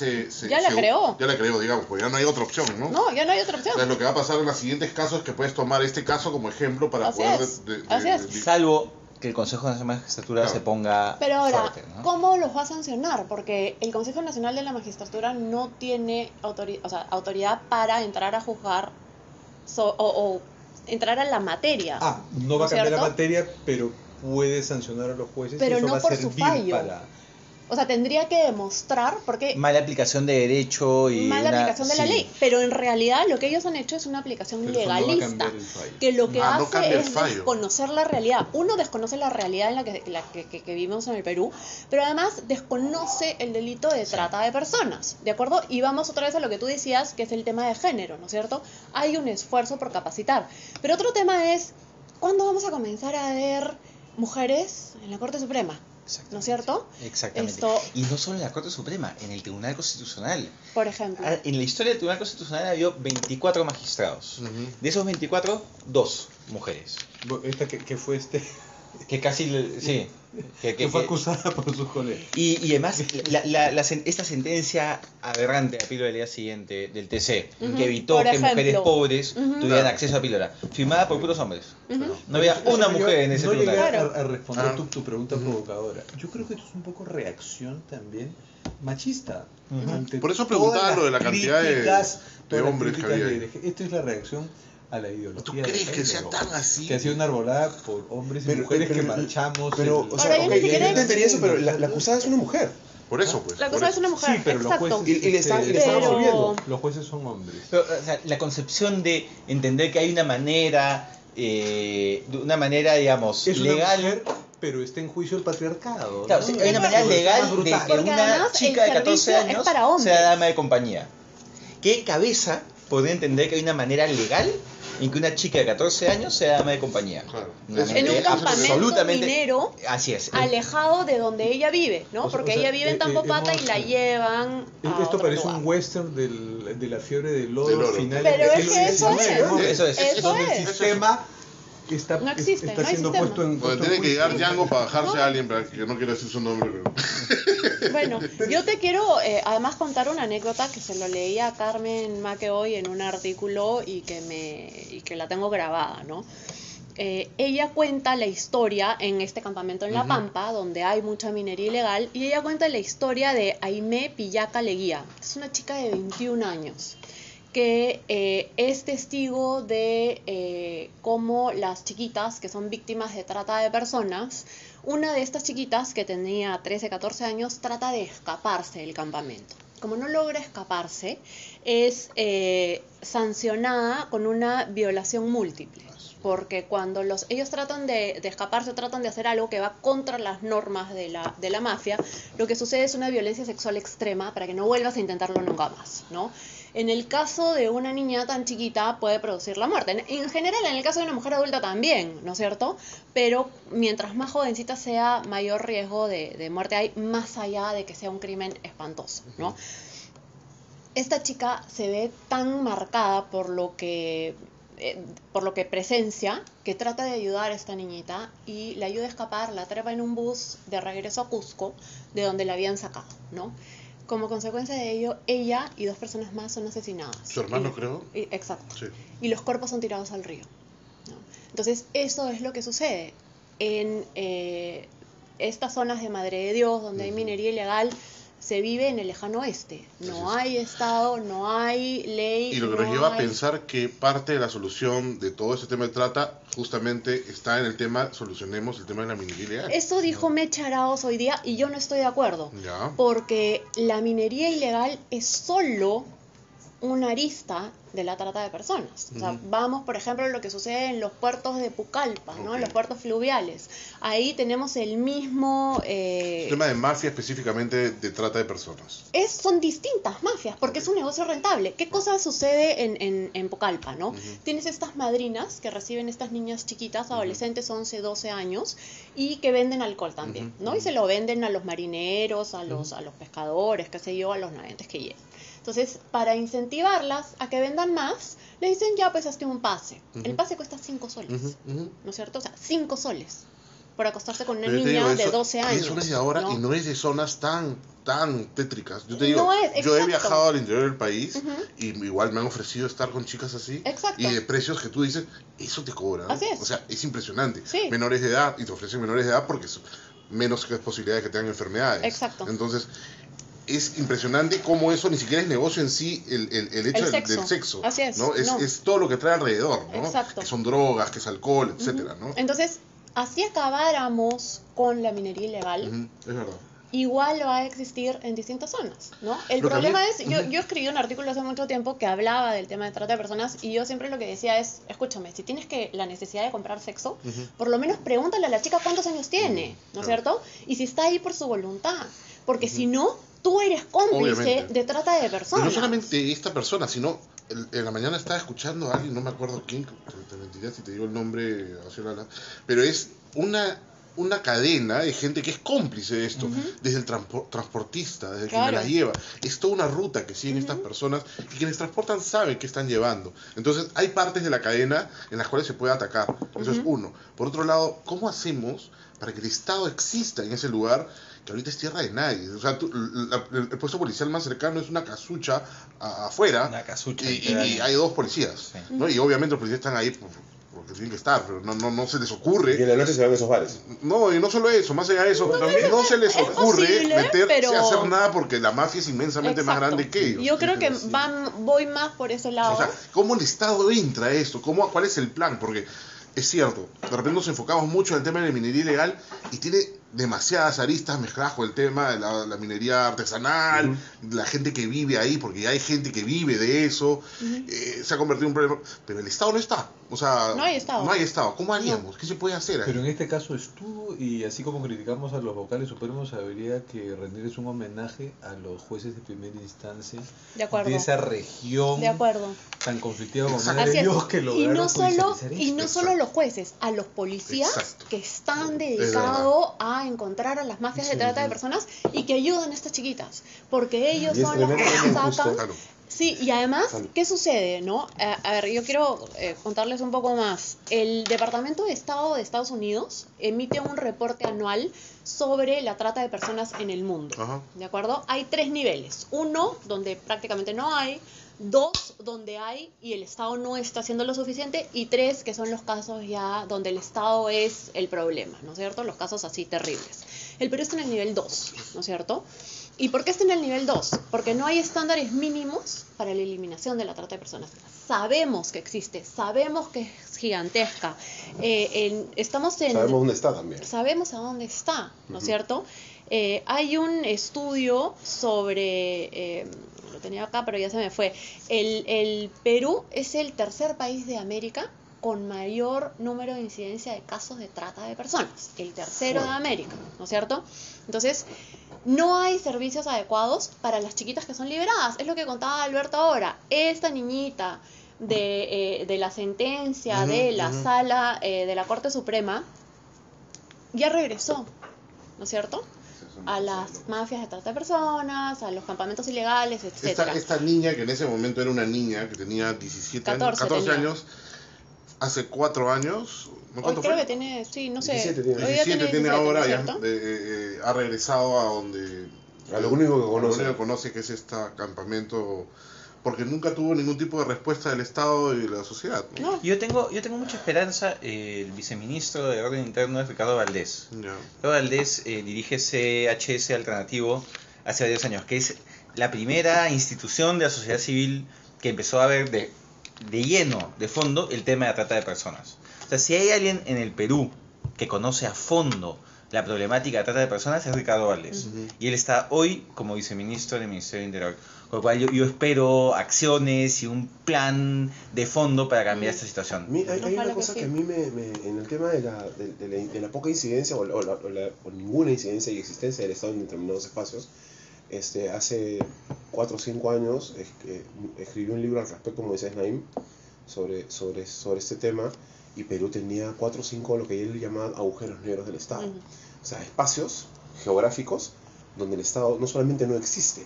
Ya la creó. Ya la creó, digamos, pues ya no hay otra opción, ¿no? No, ya no hay otra O sea, opción. lo que va a pasar en los siguientes casos es que puedes tomar este caso como ejemplo para Así poder... es, así es. Salvo que el Consejo Nacional de Magistratura Claro. se ponga Pero ahora, fuerte, ¿no? ¿cómo los va a sancionar? Porque el Consejo Nacional de la Magistratura no tiene autoridad para entrar a juzgar o entrar a la materia. No va a ¿no es cambiar la cierto? materia, pero puede sancionar a los jueces Pero y eso no va a por su servir fallo. para... O sea, tendría que demostrar, porque Mala aplicación de derecho y mala una- aplicación de la sí. ley, pero en realidad lo que ellos han hecho es una aplicación Pero eso no va a legalista, cambiar el fallo. que lo que No hace cambia el es fallo. desconocer la realidad. Uno desconoce la realidad en la que vivimos en el Perú, pero además desconoce el delito de trata de personas, ¿de acuerdo? Y vamos otra vez a lo que tú decías, que es el tema de género, ¿no es cierto? Hay un esfuerzo por capacitar, pero otro tema es, ¿cuándo vamos a comenzar a ver mujeres en la Corte Suprema? ¿No es cierto? Exactamente. Esto- Y no solo en la Corte Suprema, en el Tribunal Constitucional. Por ejemplo. En la historia del Tribunal Constitucional ha habido 24 magistrados. Ujú. De esos 24, 2 mujeres. Esta que fue Que casi, sí. que fue acusada por sus colegas. Y además, esta sentencia aberrante a píldora del día siguiente del TC, Ujú. que evitó Por que ejemplo. mujeres pobres Ujú. tuvieran acceso a píldora, firmada por puros hombres. Ujú. No había una Yo mujer en ese no llegué tribunal. Claro. a responder Ah. tu pregunta provocadora. Yo creo que esto es un poco reacción también machista. Ujú. Ante Por eso todas preguntaba las lo de la cantidad críticas, de todas las hombres que críticas había de ahí. LG. Esto es la reacción a la ideología. ¿Tú de crees que sea género, tan así? que ha sido enarbolada por hombres y mujeres que marchamos. Pero, o sea, Ahora, yo ok, ni yo siquiera- entendería eso, pero la acusada es una mujer. Por eso, pues. La por cosa eso. es una mujer, Sí, pero los exacto. jueces, Y le están Pero- absolviendo. los jueces son hombres. Pero, o sea, la concepción de entender que hay una manera, digamos, Es una legal. mujer, pero está en juicio el patriarcado. Claro, ¿no? sí, hay una Eso manera es legal más de brutal. que Porque una además chica el de 14 servicio es años para hombres. sea dama de compañía. ¿Qué cabeza podría entender que hay una manera legal en que una chica de 14 años sea dama de compañía? Claro. Una En un mente campamento absolutamente- minero Así es. alejado de donde ella vive, ¿no? O sea, Porque o sea, ella vive en Tambopata y hemos- la llevan a Esto otro parece lugar. un western de la fiebre del oro, Del oro. final Pero del es siglo que eso XIX, es. ¿no? Eso es. Eso Donde es. el sistema está, No existe, está no hay siendo sistema. puesto en Donde tiene que llegar Django para bajarse a alguien, para que no quiero decir su nombre, pero... Bueno, yo te quiero además contar una anécdota que se lo leí a Carmen Maque hoy en un artículo y que la tengo grabada, ¿no? Ella cuenta la historia en este campamento en La Pampa, donde hay mucha minería ilegal, y ella cuenta la historia de Aimé Pillaca Leguía. Es una chica de 21 años que es testigo de cómo las chiquitas que son víctimas de trata de personas, una de estas chiquitas que tenía 13, 14 años, trata de escaparse del campamento. Como no logra escaparse, es sancionada con una violación múltiple. Porque cuando ellos tratan de escaparse, tratan de hacer algo que va contra las normas de la mafia, lo que sucede es una violencia sexual extrema para que no vuelvas a intentarlo nunca más, ¿no? En el caso de una niña tan chiquita puede producir la muerte. En general, en el caso de una mujer adulta también, ¿no es cierto? Pero mientras más jovencita sea, mayor riesgo de muerte hay, más allá de que sea un crimen espantoso, ¿no? Esta chica se ve tan marcada por lo que presencia, que trata de ayudar a esta niñita y la ayuda a escapar, la trepa en un bus de regreso a Cusco, de donde la habían sacado, ¿no? Como consecuencia de ello, ella y 2 personas más son asesinadas. Su hermano, creo. Exacto. Sí. Y los cuerpos son tirados al río, ¿no? Entonces, eso es lo que sucede. En estas zonas de Madre de Dios, donde hay minería ilegal, se vive en el lejano oeste. No hay Estado, no hay ley. Y lo que no nos lleva a hay- pensar que parte de la solución de todo ese tema de trata justamente está en el tema, solucionemos el tema de la minería ilegal. Eso dijo Mecha Arauz hoy día y yo no estoy de acuerdo. Ya. Porque la minería ilegal es solo una arista de la trata de personas. O sea, vamos, por ejemplo, a lo que sucede en los puertos de Pucallpa, ¿no? Ok. En los puertos fluviales. Ahí tenemos el mismo... El tema de mafia específicamente de trata de personas. Son distintas mafias, porque es un negocio rentable. ¿Qué cosa sucede en Pucallpa, no? Tienes estas madrinas que reciben estas niñas chiquitas, adolescentes, 11, 12 años, y que venden alcohol también, ¿no? Y se lo venden a los marineros, a los pescadores, qué sé yo, a los navegantes que llegan. Entonces, para incentivarlas a que vendan más, le dicen, ya, pues hazte un pase. El pase cuesta 5 soles, ¿no es cierto? O sea, 5 soles por acostarse con una Pero yo te niña digo, de eso- 12 y años. eso no es de ahora ¿no? y no es de zonas tan tétricas. Yo te digo, No es, yo he exacto. viajado al interior del país y igual me han ofrecido estar con chicas así Exacto. y de precios que tú dices, eso te cobran. Así es. O sea, es impresionante. Sí. Menores de edad y te ofrecen menores de edad porque son menos posibilidades de que tengan enfermedades. Exacto. Entonces, es impresionante cómo eso ni siquiera es negocio en sí, el hecho del sexo. Así es, ¿no? no. Es todo lo que trae alrededor, ¿no? Exacto. Que son drogas, que es alcohol, etcétera, ¿no? Entonces, así acabáramos con la minería ilegal, Es verdad. igual va a existir en distintas zonas, ¿no? El Lo que a mí- problema es, yo escribí un artículo hace mucho tiempo que hablaba del tema de trata de personas y yo siempre lo que decía es, escúchame, si tienes la necesidad de comprar sexo, por lo menos pregúntale a la chica cuántos años tiene, ¿no es Claro. cierto? Y si está ahí por su voluntad, porque si no, tú eres cómplice Obviamente. de trata de Pero personas. no solamente esta persona, sino en la mañana estaba escuchando a alguien, no me acuerdo quién, te mentiría si te digo el nombre, pero es una cadena de gente que es cómplice de esto, desde el transportista, desde quien Claro. me las lleva. Es toda una ruta que siguen estas personas y quienes transportan saben qué están llevando. Entonces hay partes de la cadena en las cuales se puede atacar. Eso es uno. Por otro lado, ¿cómo hacemos para que el Estado exista en ese lugar que ahorita es tierra de nadie? O sea, el puesto policial más cercano es una casucha afuera Una casucha, y literal. hay 2 policías, Sí. ¿no? Y obviamente los policías están ahí porque tienen que estar, pero no se les Y ocurre. en la noche se van a esos bares. No, y no solo eso, más allá de eso, no se les ocurre posible, meterse pero- a hacer nada porque la mafia es inmensamente más Exacto. grande que ellos. Yo creo que Sí. voy más por ese lado. O sea, ¿cómo el Estado entra a esto? ¿Cuál es el plan? Porque es cierto, de repente nos enfocamos mucho en el tema de la minería ilegal y tiene demasiadas aristas mezcladas con el tema de la minería artesanal, la gente que vive ahí, porque ya hay gente que vive de eso, se ha convertido en un problema, pero el Estado no está, o sea, No hay Estado. no hay Estado. ¿Cómo haríamos? ¿Qué se puede hacer ahí? Pero en este caso estuvo, y así como criticamos a los vocales supremos, habría que rendirles un homenaje a los jueces de primera instancia De acuerdo. de esa región De acuerdo. tan conflictiva como Exacto. Madre Así de es. Dios que Y lograron no solo, judicializar y no esto. solo los jueces, a los policías Exacto. que están Es dedicados a encontrar a las mafias de trata de personas y que ayudan a estas chiquitas, porque ellos Y es son las que tremendamente sacan. injusto. Claro. Sí, y además, Claro. ¿qué sucede? ¿No? A ver, yo quiero contarles un poco más. El Departamento de Estado de Estados Unidos emite un reporte anual sobre la trata de personas en el mundo. Ajá. ¿De acuerdo? Hay 3 niveles. 1, donde prácticamente no hay. 2, donde hay y el Estado no está haciendo lo suficiente. Y 3, que son los casos ya donde el Estado es el problema, ¿no es cierto? Los casos así terribles. El Perú está en el nivel 2, ¿no es cierto? ¿Y por qué está en el nivel 2? Porque no hay estándares mínimos para la eliminación de la trata de personas. Sabemos que existe, sabemos que es gigantesca. Estamos en... Sabemos dónde está también. Sabemos a dónde está, ¿no es cierto? Hay un estudio sobre, lo tenía acá pero ya se me fue, el Perú es el tercer país de América con mayor número de incidencia de casos de trata de personas, el tercero de América, ¿no es cierto? Entonces, no hay servicios adecuados para las chiquitas que son liberadas, es lo que contaba Alberto ahora, esta niñita de la sentencia de la sala de la Corte Suprema ya regresó, ¿no es cierto? A las mafias de trata de personas, a los campamentos ilegales, etcétera. Esta niña, que en ese momento era una niña que tenía 17 años, 14 tenía. años, hace 4 años, ¿no? Hoy ¿Cuánto creo fue? que tiene, sí, no sé. 17 tiene. Hoy ya 17 tiene 17, ahora, ¿no es ya, cierto? ha regresado a donde... A lo único que a lo conoce. único que conoce, que es este campamento, porque nunca tuvo ningún tipo de respuesta del Estado y de la sociedad, ¿no? No, Yo tengo mucha esperanza. El viceministro de Orden Interno es Ricardo Valdés. Ya. Ricardo Valdés dirige CHS Alternativo hace varios años, que es la primera institución de la sociedad civil que empezó a ver de lleno, de fondo, el tema de la trata de personas. O sea, si hay alguien en el Perú que conoce a fondo la problemática de trata de personas, es Ricardo Valdés. Y él está hoy como viceministro del Ministerio del Interior. Con lo cual yo espero acciones y un plan de fondo para cambiar esta situación. A mí hay Ojalá una que cosa sí. que a mí en el tema de la poca incidencia o ninguna incidencia y existencia del Estado en determinados espacios, hace 4 o 5 años escribí un libro al respecto, como decía Naim, sobre este tema, y Perú tenía 4 o 5 lo que él llamaba agujeros negros del Estado. O sea, espacios geográficos donde el Estado no solamente no existe,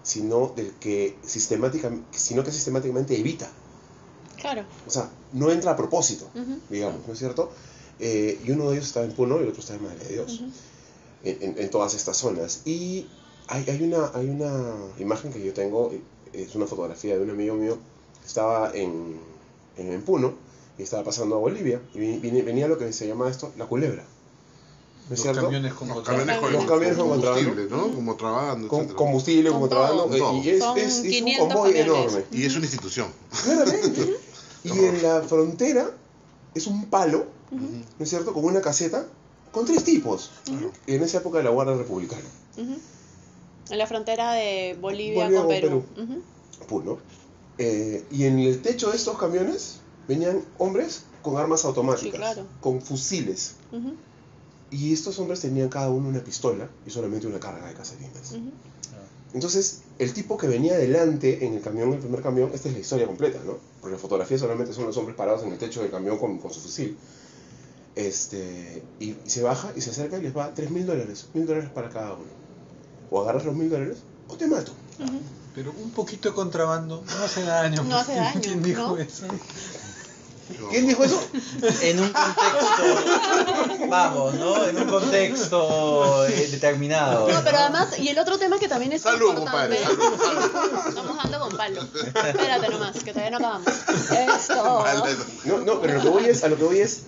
sino que sistemáticamente evita. claro. O sea, no entra a propósito, Ujú. digamos, ¿no es cierto? Y uno de ellos estaba en Puno y el otro estaba en Madre de Dios, Ujú. en todas estas zonas. Y hay una imagen que yo tengo, es una fotografía de un amigo mío que estaba en Puno y estaba pasando a Bolivia y venía lo que se llama esto, la culebra. ¿No es Los cierto? camiones con Los contrabando. camiones con, Los camiones con combustible, ¿no? Como contrabando, Con etcétera. combustible, Con con todo. contrabando, Con y es Son un 500 convoy camiones. enorme. Y es una institución. Claramente. Y en la frontera es un palo, ¿no es cierto? Con una caseta con 3 tipos. En esa época de la Guardia Republicana. Ujú. En la frontera de Bolivia, Bolivia con con Perú. Perú. Ujú. Puno. Y en el techo de estos camiones venían hombres con armas automáticas, Sí, claro. con fusiles. Ujú. Y estos hombres tenían cada uno una pistola y solamente una carga de caserines. Ujú. Entonces, el tipo que venía adelante en el camión, el primer camión, esta es la historia completa, ¿no? Porque la fotografía solamente son los hombres parados en el techo del camión con su fusil. Y se baja y se acerca y les va $3,000, $1,000 para cada uno. O agarras los $1,000 o te mato. Pero un poquito de contrabando no hace daño. No hace daño, ¿Quién dijo ¿no? eso? ¿Quién dijo eso? En un contexto, vamos, ¿no? En un contexto determinado. No, pero además, y el otro tema que también es Salud, importante. compadre, salud. Estamos dando con palo. Espérate nomás, que todavía no acabamos. Esto. No, pero a lo que voy es,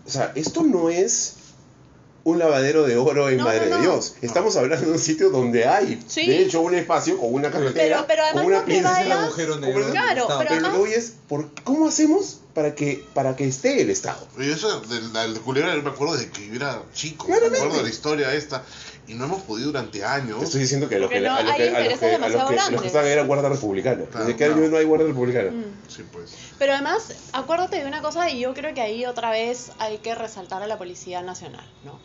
o sea, esto no es un lavadero de oro en No, Madre no, de no. Dios. Estamos hablando de un sitio donde hay, Sí. de hecho, un espacio con una carretera, Pero además con una no te pieza. vayas- El agujero negro del Claro, Estado. pero Pero lo que además- voy es, ¿cómo hacemos para que esté el Estado? Y eso del Culebra, yo me acuerdo desde que yo era chico, Claramente. me acuerdo de la historia esta, y no hemos podido durante años. Te estoy diciendo que a los Porque que, no, a los hay que, a los intereses que, a los demasiado que, los grandes. que estaban era Guardia Republicana. Claro, ¿Desde qué año claro. no hay Guardia Republicana? Sí, pues. Pero además, acuérdate de una cosa, y yo creo que ahí otra vez hay que resaltar a la Policía Nacional, ¿no?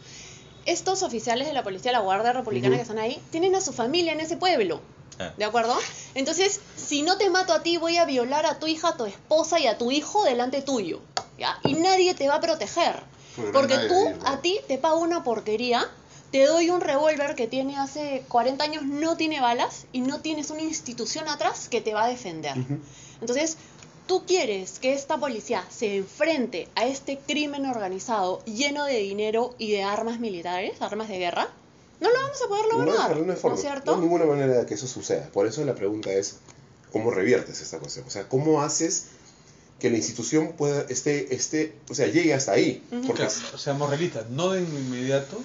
Estos oficiales de la policía, la Guardia Republicana que están ahí, tienen a su familia en ese pueblo, Ah. ¿de acuerdo? Entonces, si no te mato a ti, voy a violar a tu hija, a tu esposa y a tu hijo delante tuyo, ¿ya? Y nadie te va a proteger, porque nadie tú, ahí, ¿no? a ti te pago una porquería, te doy un revólver que tiene hace 40 años, no tiene balas, y no tienes una institución atrás que te va a defender. Entonces, tú quieres que esta policía se enfrente a este crimen organizado lleno de dinero y de armas militares, armas de guerra, no lo vamos a poder lograr, No hay forma, ¿no es cierto? no hay ninguna manera de que eso suceda. Por eso la pregunta es, ¿cómo reviertes esta cuestión? O sea, ¿cómo haces que la institución pueda o sea, llegue hasta ahí? Porque Claro, seamos realistas, no de inmediato,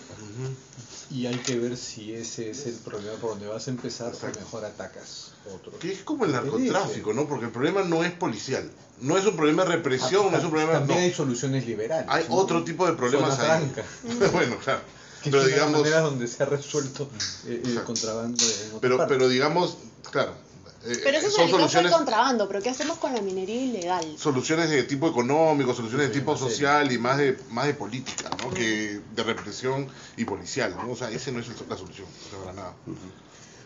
y hay que ver si ese es el problema por donde vas a empezar, o mejor atacas otro. Que es como el narcotráfico, ¿no? Porque el problema no es policial, no es un problema de represión, no es un problema... También no. hay soluciones liberales. Hay ¿no? otro tipo de problemas Zona ahí. franca. Bueno, claro. Que Pero es una de las digamos, maneras donde se ha resuelto el Exacto. contrabando en otra parte. pero digamos, claro, Pero eso es son el caso del soluciones, contrabando, pero ¿qué hacemos con la minería ilegal? soluciones de tipo económico, soluciones de Sí, tipo más serio. social y más de política, ¿no? Que de represión y policial, ¿no? O sea, ese no es la solución, o sea, para nada.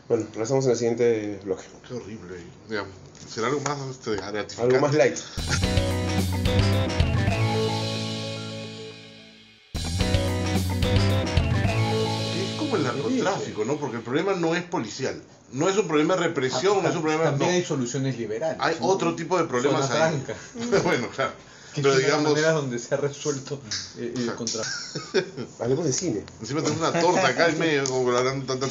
bueno, regresamos en el siguiente bloque. Qué horrible. Digamos, ¿será algo más gratificante? Algo más light. Es como el narcotráfico, ¿no? Porque el problema no es policial, no es un problema de represión, no es un problema... También no. hay soluciones liberales. Hay ¿no? otro tipo de problemas Zona ahí. franca. Bueno, claro. Que Pero es una de las digamos, maneras donde se ha resuelto el Exacto. contrabando. Hablemos de cine. encima tenemos una torta acá en medio, como hablando tanta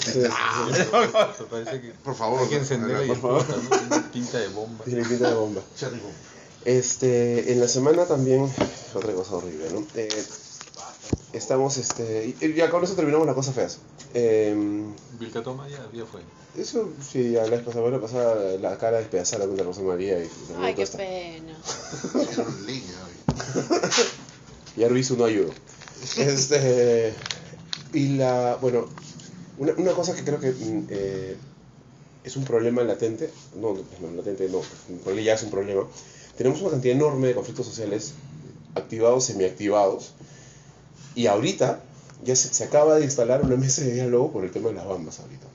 Parece que Por favor, hay que encenderla y por favor. explota, ¿no? Tiene pinta de bomba. Tiene pinta de bomba. Cherry bomb. En la semana también, otra cosa horrible, ¿no? Estamos, y ya con eso terminamos las cosas feas. Vilcatoma ya fue. Eso, sí, ya la vez pasada la cara despedazada con la Rosa María y Ay, qué todo esto. pena. Echaron leña hoy. Y Arbizu no ayudó. Bueno, una cosa que creo que es un problema latente, no, en realidad ya es un problema. Tenemos una cantidad enorme de conflictos sociales activados, semiactivados, y ahorita ya se acaba de instalar una mesa de diálogo por el tema de las bambas ahorita.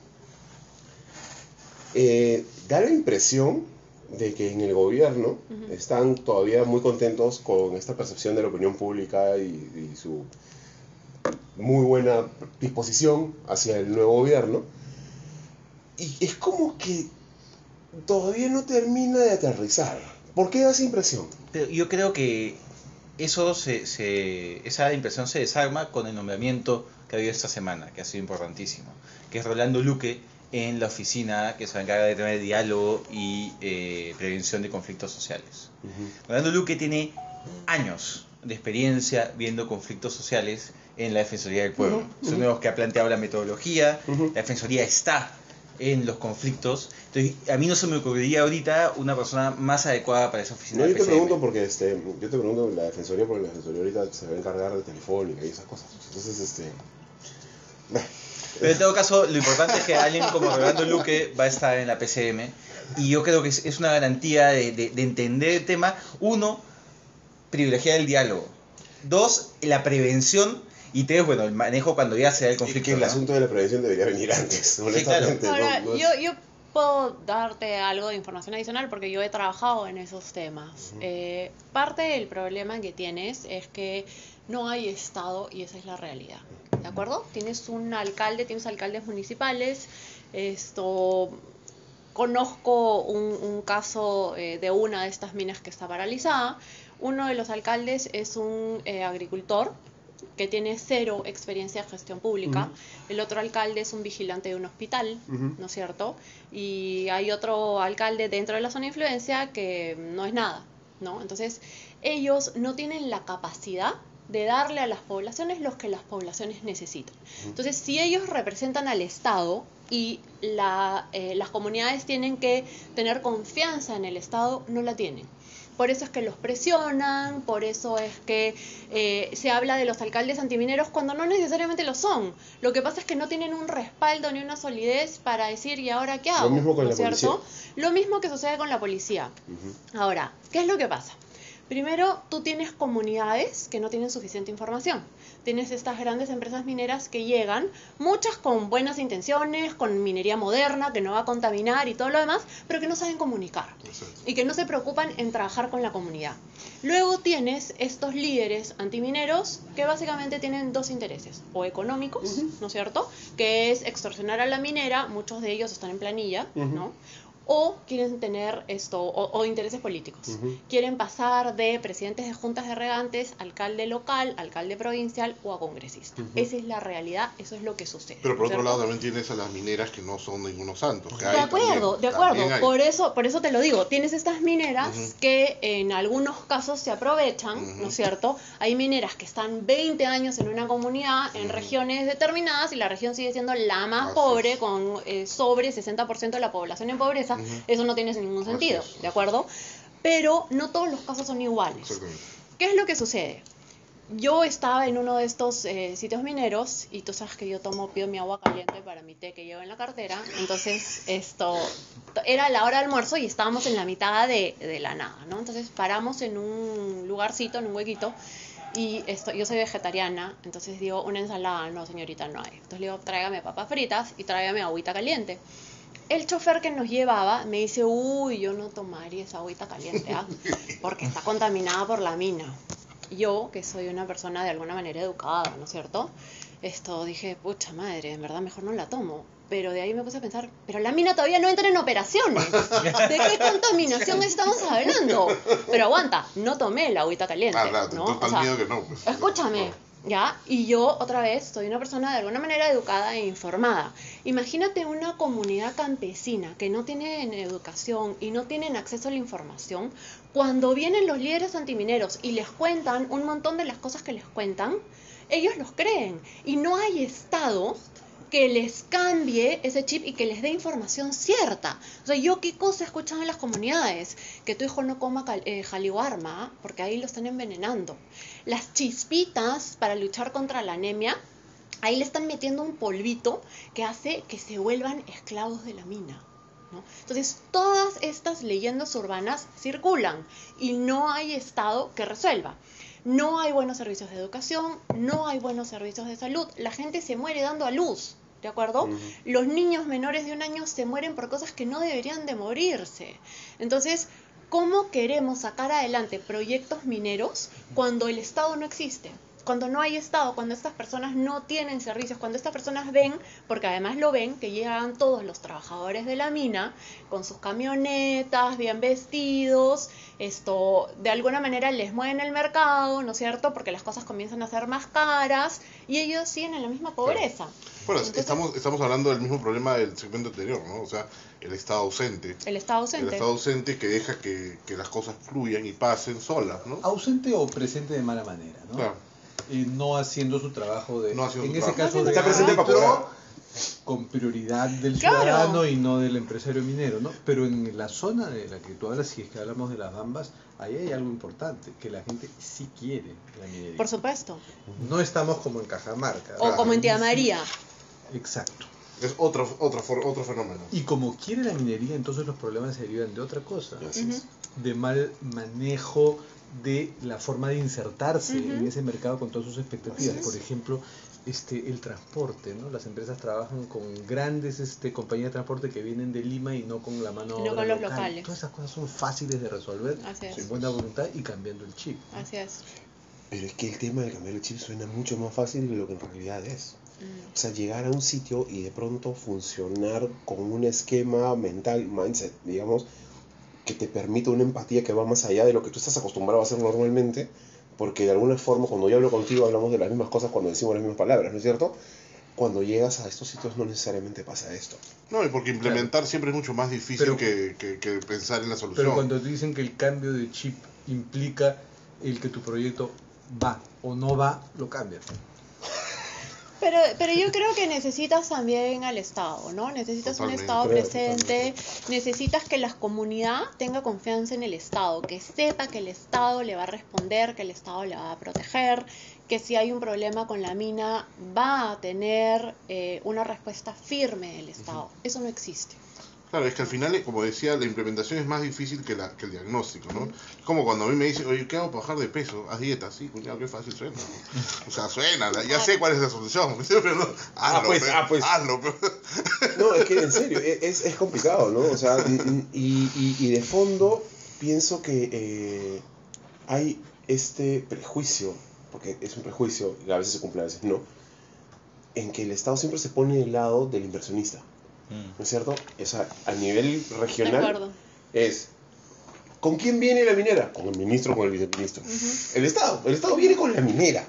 Da la impresión de que en el gobierno están todavía muy contentos con esta percepción de la opinión pública y su muy buena disposición hacia el nuevo gobierno. Y es como que todavía no termina de aterrizar. ¿Por qué da esa impresión? Pero yo creo que esa impresión se desarma con el nombramiento que ha habido esta semana, que ha sido importantísimo, que es Rolando Luque en la oficina que se encarga de tener diálogo y prevención de conflictos sociales. Rolando Luque tiene años de experiencia viendo conflictos sociales en la Defensoría del Pueblo. Es uno de los que ha planteado la metodología, la Defensoría está en los conflictos. Entonces, a mí no se me ocurriría ahorita una persona más adecuada para esa oficina. No, del yo te PCM. pregunto porque yo te pregunto la defensoría, porque la defensoría ahorita se va a encargar de Telefónica y esas cosas. Entonces, Pero en todo caso, lo importante es que alguien como Rolando Luque va a estar en la PCM, y yo creo que es una garantía de entender el tema. Uno, privilegiar el diálogo. Dos, la prevención. Y tres, bueno, el manejo cuando ya se da el y conflicto. que el ¿no? asunto de la prevención debería venir antes, honestamente. Ahora, no es- yo puedo darte algo de información adicional porque yo he trabajado en esos temas. Parte del problema que tienes es que no hay Estado y esa es la realidad. ¿De acuerdo? Tienes un alcalde, tienes alcaldes municipales. Conozco un caso de una de estas minas que está paralizada. Uno de los alcaldes es un agricultor que tiene 0 experiencia en gestión pública. El otro alcalde es un vigilante de un hospital, ¿no es cierto? Y hay otro alcalde dentro de la zona de influencia que no es nada, ¿no? Entonces, ellos no tienen la capacidad de darle a las poblaciones lo que las poblaciones necesitan. Entonces, si ellos representan al Estado y las comunidades tienen que tener confianza en el Estado, no la tienen. Por eso es que los presionan, por eso es que se habla de los alcaldes antimineros cuando no necesariamente lo son. Lo que pasa es que no tienen un respaldo ni una solidez para decir, ¿y ahora qué hago? Lo mismo con ¿No la es cierto? policía. Lo mismo que sucede con la policía. Ahora, ¿qué es lo que pasa? Primero, tú tienes comunidades que no tienen suficiente información. Tienes estas grandes empresas mineras que llegan, muchas con buenas intenciones, con minería moderna, que no va a contaminar y todo lo demás, pero que no saben comunicar y que no se preocupan en trabajar con la comunidad. Luego tienes estos líderes antimineros que básicamente tienen 2 intereses, o económicos, ¿no es cierto?, que es extorsionar a la minera, muchos de ellos están en planilla, ¿no?, o quieren tener o intereses políticos. Quieren pasar de presidentes de juntas de regantes, alcalde local, alcalde provincial o a congresista. Esa es la realidad, eso es lo que sucede. Pero por otro ¿cierto? lado también tienes a las mineras que no son ningunos santos. De acuerdo. Por eso te lo digo. Tienes estas mineras que en algunos casos se aprovechan, ¿no es cierto? Hay mineras que están 20 años en una comunidad, en regiones determinadas, y la región sigue siendo la más pobre, con sobre 60% de la población en pobreza. Eso no tiene ningún sentido, ¿de acuerdo? Pero no todos los casos son iguales. Exactamente. ¿Qué es lo que sucede? Yo estaba en uno de estos sitios mineros y tú sabes que yo pido mi agua caliente para mi té que llevo en la cartera. Entonces, era la hora de almuerzo y estábamos en la mitad de la nada, ¿no? Entonces paramos en un lugarcito, en un huequito, y yo soy vegetariana, entonces digo, una ensalada, no señorita, no hay. Entonces le digo, tráigame papas fritas y tráigame agüita caliente. El chofer que nos llevaba me dice, uy, yo no tomaría esa agüita caliente, porque está contaminada por la mina. Yo, que soy una persona de alguna manera educada, ¿no es cierto? Dije, pucha madre, en verdad mejor no la tomo. Pero de ahí me puse a pensar, pero la mina todavía no entra en operaciones. ¿De qué contaminación estamos hablando? Pero aguanta, no tomé la agüita caliente, ¿no? Tal miedo que no. Pues. Escúchame. ¿Ya? Y yo, otra vez, soy una persona de alguna manera educada e informada. Imagínate una comunidad campesina que no tienen educación y no tienen acceso a la información. Cuando vienen los líderes antimineros y les cuentan un montón de las cosas que les cuentan, ellos los creen. Y no hay Estado que les cambie ese chip y que les dé información cierta. O sea, yo qué cosa he escuchado en las comunidades, que tu hijo no coma jaliwarma, porque ahí lo están envenenando. Las chispitas para luchar contra la anemia, ahí le están metiendo un polvito que hace que se vuelvan esclavos de la mina, ¿no? Entonces, todas estas leyendas urbanas circulan y no hay Estado que resuelva. No hay buenos servicios de educación, no hay buenos servicios de salud, la gente se muere dando a luz, ¿de acuerdo? Los niños menores de 1 año se mueren por cosas que no deberían de morirse. Entonces, ¿cómo queremos sacar adelante proyectos mineros cuando el Estado no existe? Cuando no hay Estado, cuando estas personas no tienen servicios, cuando estas personas ven, porque además lo ven, que llegan todos los trabajadores de la mina con sus camionetas, bien vestidos, de alguna manera les mueven el mercado, ¿no es cierto? Porque las cosas comienzan a ser más caras y ellos siguen en la misma pobreza. Claro. Bueno, Entonces, estamos hablando del mismo problema del segmento anterior, ¿no? O sea, el Estado ausente. El Estado ausente. El Estado ausente que deja que las cosas fluyan y pasen solas, ¿no? Ausente o presente de mala manera, ¿no? Claro. No haciendo su trabajo No haciendo en su ese trabajo. caso Está presente para cobrar. con prioridad del Claro. ciudadano y no del empresario minero, ¿no? Pero en la zona de la que tú hablas, si es que hablamos de las Bambas, ahí hay algo importante, que la gente sí quiere la minería. Por supuesto. No estamos como en Cajamarca. O como en Tía María. Exacto. Es otro fenómeno. Y como quiere la minería, entonces los problemas se derivan de otra cosa, Así es. de mal manejo de la forma de insertarse en ese mercado con todas sus expectativas. Por ejemplo, el transporte, ¿no? Las empresas trabajan con grandes compañías de transporte que vienen de Lima y no con la mano No obra con los local. locales. Todas esas cosas son fáciles de resolver Así es. con buena voluntad y cambiando el chip. Así es. Pero es que el tema de cambiar el chip suena mucho más fácil de lo que en realidad es. O sea, llegar a un sitio y de pronto funcionar con un esquema mental, mindset, digamos, que te permite una empatía que va más allá de lo que tú estás acostumbrado a hacer normalmente, porque de alguna forma cuando yo hablo contigo hablamos de las mismas cosas cuando decimos las mismas palabras, ¿no es cierto? Cuando llegas a estos sitios no necesariamente pasa esto. No, y porque implementar siempre es mucho más difícil Pero- que pensar en la solución. Pero cuando te dicen que el cambio de chip implica el que tu proyecto va o no va, lo cambias. Pero yo creo que necesitas también al Estado, ¿no? Necesitas Totalmente. un Estado Creo, presente, necesitas que la comunidad tenga confianza en el Estado, que sepa que el Estado le va a responder, que el Estado le va a proteger, que si hay un problema con la mina va a tener una respuesta firme del Estado. Eso no existe. Claro, es que al final, como decía, la implementación es más difícil que el diagnóstico, ¿no? Es como cuando a mí me dicen, oye, ¿qué hago para bajar de peso? Haz dieta, sí, cuñado, qué fácil suena. O sea, suena, ya sé cuál es la solución, pero no, hazlo, pues. hazlo. Pero... No, es que en serio, es complicado, ¿no? O sea, y de fondo pienso que hay este prejuicio, porque es un prejuicio y a veces se cumple, a veces no, en que el Estado siempre se pone del lado del inversionista, ¿no es cierto? O sea, a nivel De regional acuerdo. es, ¿con quién viene la minera? Con el ministro, con el viceministro. El Estado viene con la minera.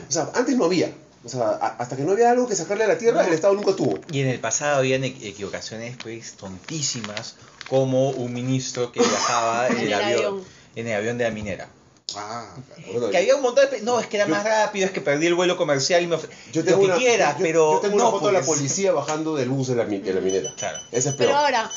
O sea, antes no había. O sea, hasta que no había algo que sacarle a la tierra, el Estado nunca tuvo. Y en el pasado habían equivocaciones pues tontísimas, como un ministro que viajaba En el avión. en el avión de la minera. Ah, Bueno, Que había un montón de... No, es que era más rápido, es que perdí el vuelo comercial y me... yo tengo lo que una, quiera, yo- pero... yo tengo no, una foto de la pues. policía bajando del bus de la minera. Claro. Ese es Pero peor. ahora,